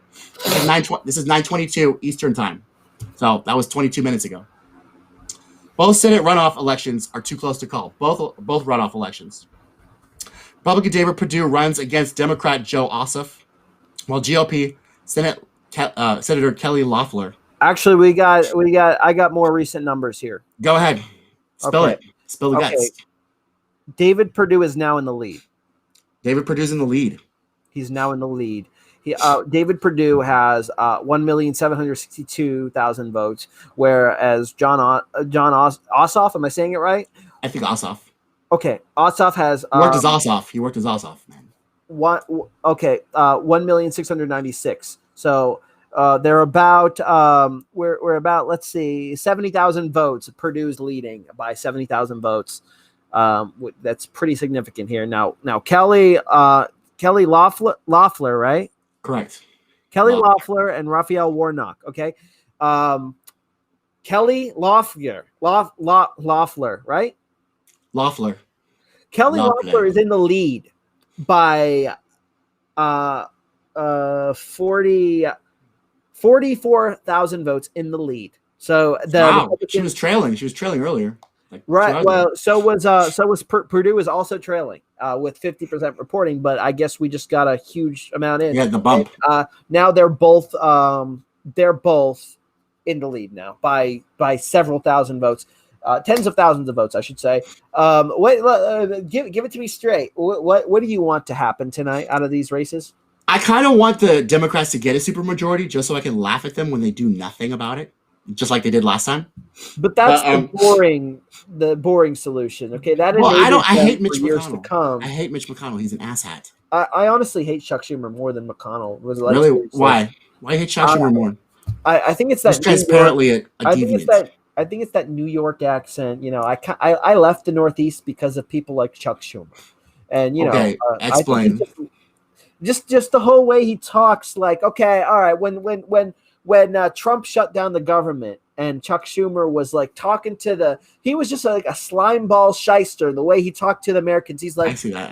This is 9:22 Eastern time. So that was 22 minutes ago. Both Senate runoff elections are too close to call. Both runoff elections. Republican David Perdue runs against Democrat Joe Ossoff, while GOP Senator Kelly Loeffler. Actually, I got more recent numbers here. Go ahead. Spill it. Spill the guts. David Perdue is now in the lead. David Perdue's in the lead. He's now in the lead. David Perdue has 1,762,000 votes, whereas John Ossoff, am I saying it right? I think Ossoff. Okay, Ossoff has worked as Ossoff. He worked as Ossoff, man. 1,696,000. So they're about we're about, let's see, 70,000 votes. Purdue's leading by 70,000 votes. That's pretty significant here. Now Kelly Loeffler, right? Correct. Kelly Loeffler and Raphael Warnock. Okay. Kelly Loeffler, right? Loeffler. Kelly Loeffler is in the lead by 44,000 votes in the lead. So she was trailing. She was trailing earlier. Right. Well, so was Purdue is also trailing with 50% reporting, but I guess we just got a huge amount in. Yeah, the bump. And, now they're both in the lead now by several thousand votes, tens of thousands of votes, I should say. Give it to me straight. What do you want to happen tonight out of these races? I kind of want the Democrats to get a supermajority just so I can laugh at them when they do nothing about it, just like they did last time. But that's the boring solution. Okay, that I hate Mitch years to McConnell. come. I hate Mitch McConnell. He's an asshat. I honestly hate Chuck Schumer more than McConnell. Really? Why? Why you hate Chuck Schumer more? I think it's that He's transparently a deviant. I think it's that New York accent. You know, I left the Northeast because of people like Chuck Schumer, and explain. Just the whole way he talks. Like, okay, all right, when Trump shut down the government and Chuck Schumer was like talking to he was just like a slime ball shyster. The way he talked to the Americans, he's like, I see that.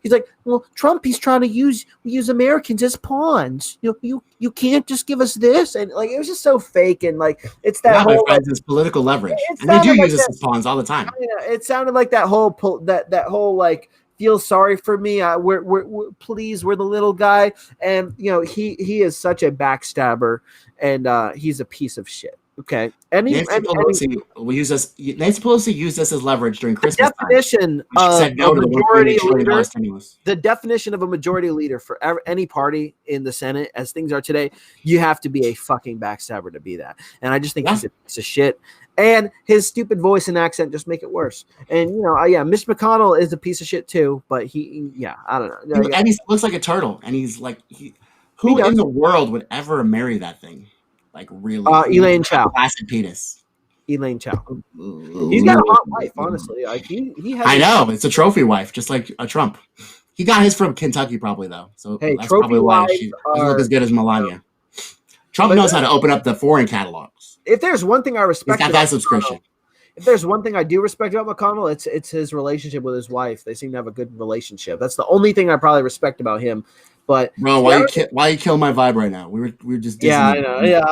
He's like, well, Trump, he's trying to use Americans as pawns. You can't just give us this, and like it was just so fake, and like it's that whole it's political leverage, and they do use us as pawns all the time. It sounded like that whole like, feel sorry for me. We're please, we're the little guy, and he is such a backstabber, and he's a piece of shit. Okay, Nancy Pelosi used us as leverage during Christmas. The definition of a majority leader for any party in the Senate, as things are today, you have to be a fucking backstabber to be that. And I just think he's a piece of shit. And his stupid voice and accent just make it worse. And Mitch McConnell is a piece of shit too. But I don't know. And he looks like a turtle. And he's like, who in the world would ever marry that thing? Like really, Elaine Chao, classic penis. Elaine Chao. He's got a hot wife, honestly. Like he has. I know, it's a trophy wife, just like a Trump. He got his from Kentucky, probably though. So that's probably why she doesn't look as good as Melania. Trump knows how to open up the foreign catalogs. If there's one thing I respect, he's got that subscription. If there's one thing I do respect about McConnell, it's his relationship with his wife. They seem to have a good relationship. That's the only thing I probably respect about him. But bro, why you kill my vibe right now? We were just I know. Yeah.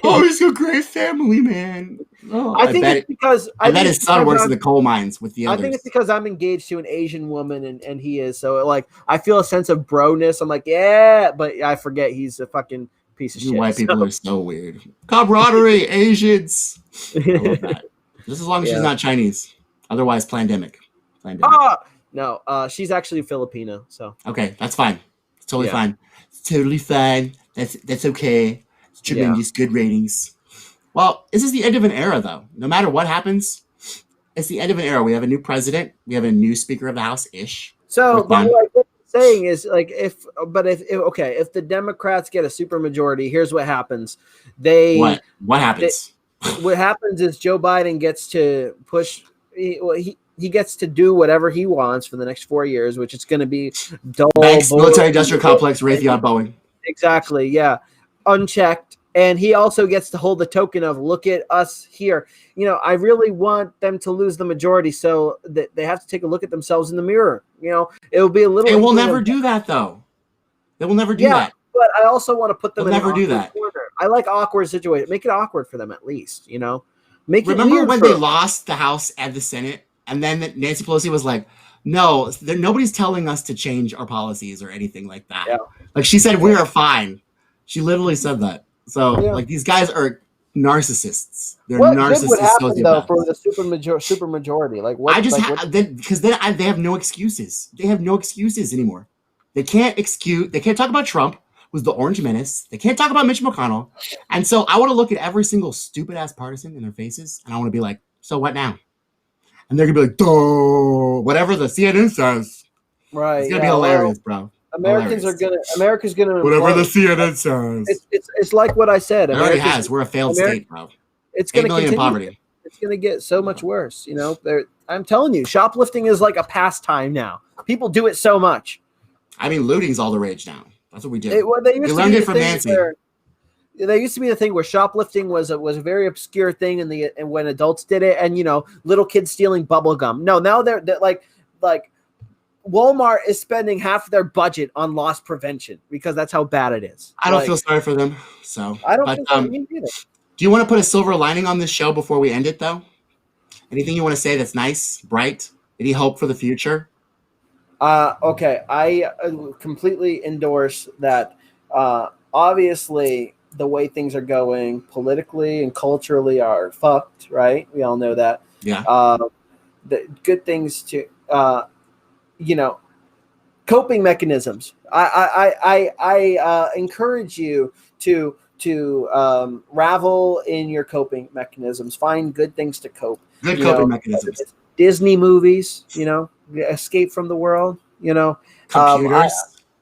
Oh, he's a great family man. Oh, I think it's because I bet his son works in the coal mines with the others. I think it's because I'm engaged to an Asian woman and he is. So like I feel a sense of bro-ness. I'm like, yeah, but I forget he's a fucking piece of shit. White people are so weird. Camaraderie, Asians. I love that. Just as long as she's not Chinese. Otherwise, pandemic. No, she's actually Filipino. So okay, that's fine. Totally fine. It's totally fine. That's okay. It's tremendous good ratings. Well, this is the end of an era, though. No matter what happens, it's the end of an era. We have a new president. We have a new Speaker of the House-ish. So, what I'm saying is, like, if the Democrats get a supermajority, here's what happens. What happens? What happens is Joe Biden gets to push. He gets to do whatever he wants for the next 4 years, which is going to be dull. Banks, military-industrial complex, Raytheon, Boeing. Exactly, yeah. Unchecked. And he also gets to hold the token of, look at us here. I really want them to lose the majority so that they have to take a look at themselves in the mirror. It will be a little... They will never do that, though. They will never do that. But I also want to put them in never do that. Corner. I like awkward situations. Make it awkward for them, at least, Make it Remember weird when they lost the House and the Senate? And then Nancy Pelosi was like, no, nobody's telling us to change our policies or anything like that. Yeah. Like she said, we are fine. She literally said that. So like these guys are narcissists. They're What narcissist good would happen sociopaths. though for the super majority? Like what? Because then they have no excuses. They have no excuses anymore. They can't talk about Trump was the Orange Menace. They can't talk about Mitch McConnell. And so I want to look at every single stupid ass partisan in their faces, and I want to be like, so what now? And they're gonna be like, duh, whatever the CNN says. Right. It's gonna be hilarious, bro. America's gonna whatever the implode. CNN says. It's like what I said. It already has. We're a failed state, bro. It's 8 gonna million in continue. poverty. It's gonna get so much worse. You know, I'm telling you, shoplifting is like a pastime now. People do it so much. I mean, looting's all the rage now. That's what we do. They We learned it from Nancy. There used to be the thing where shoplifting was a very obscure thing, and when adults did it, and little kids stealing bubble gum. No, now they're like Walmart is spending half of their budget on loss prevention because that's how bad it is. I don't feel sorry for them. So I don't feel sorry for me either. Do you want to put a silver lining on this show before we end it, though? Anything you want to say that's nice, bright? Any hope for the future? Okay, I completely endorse that. Obviously, the way things are going politically and culturally are fucked, right? We all know that. Yeah. The good things to, coping mechanisms. I encourage you to ravel in your coping mechanisms. Find good things to cope. Good coping mechanisms. Disney movies, escape from the world, computers,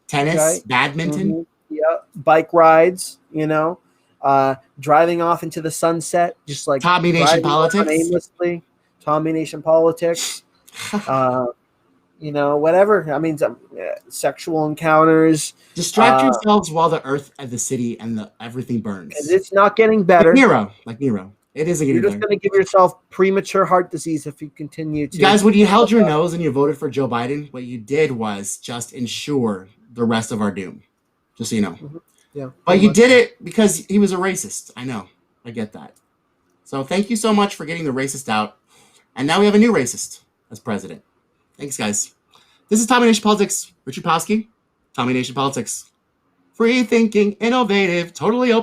tennis, right? badminton. Mm-hmm. Yeah, bike rides, driving off into the sunset, just like Tommy Nation politics, aimlessly. Tommy Nation politics, whatever. I mean, sexual encounters. Distract yourselves while the earth and the city and everything burns. It's not getting better. Like Nero. It isn't getting better. You're just going to give yourself premature heart disease if you continue to. You guys, when you held your nose and you voted for Joe Biden, what you did was just ensure the rest of our doom. Just so you know. Mm-hmm. Yeah. But you did it because he was a racist. I know. I get that. So thank you so much for getting the racist out. And now we have a new racist as president. Thanks, guys. This is Tommy Nation Politics. Richard Powski, Tommy Nation Politics. Free thinking, innovative, totally open.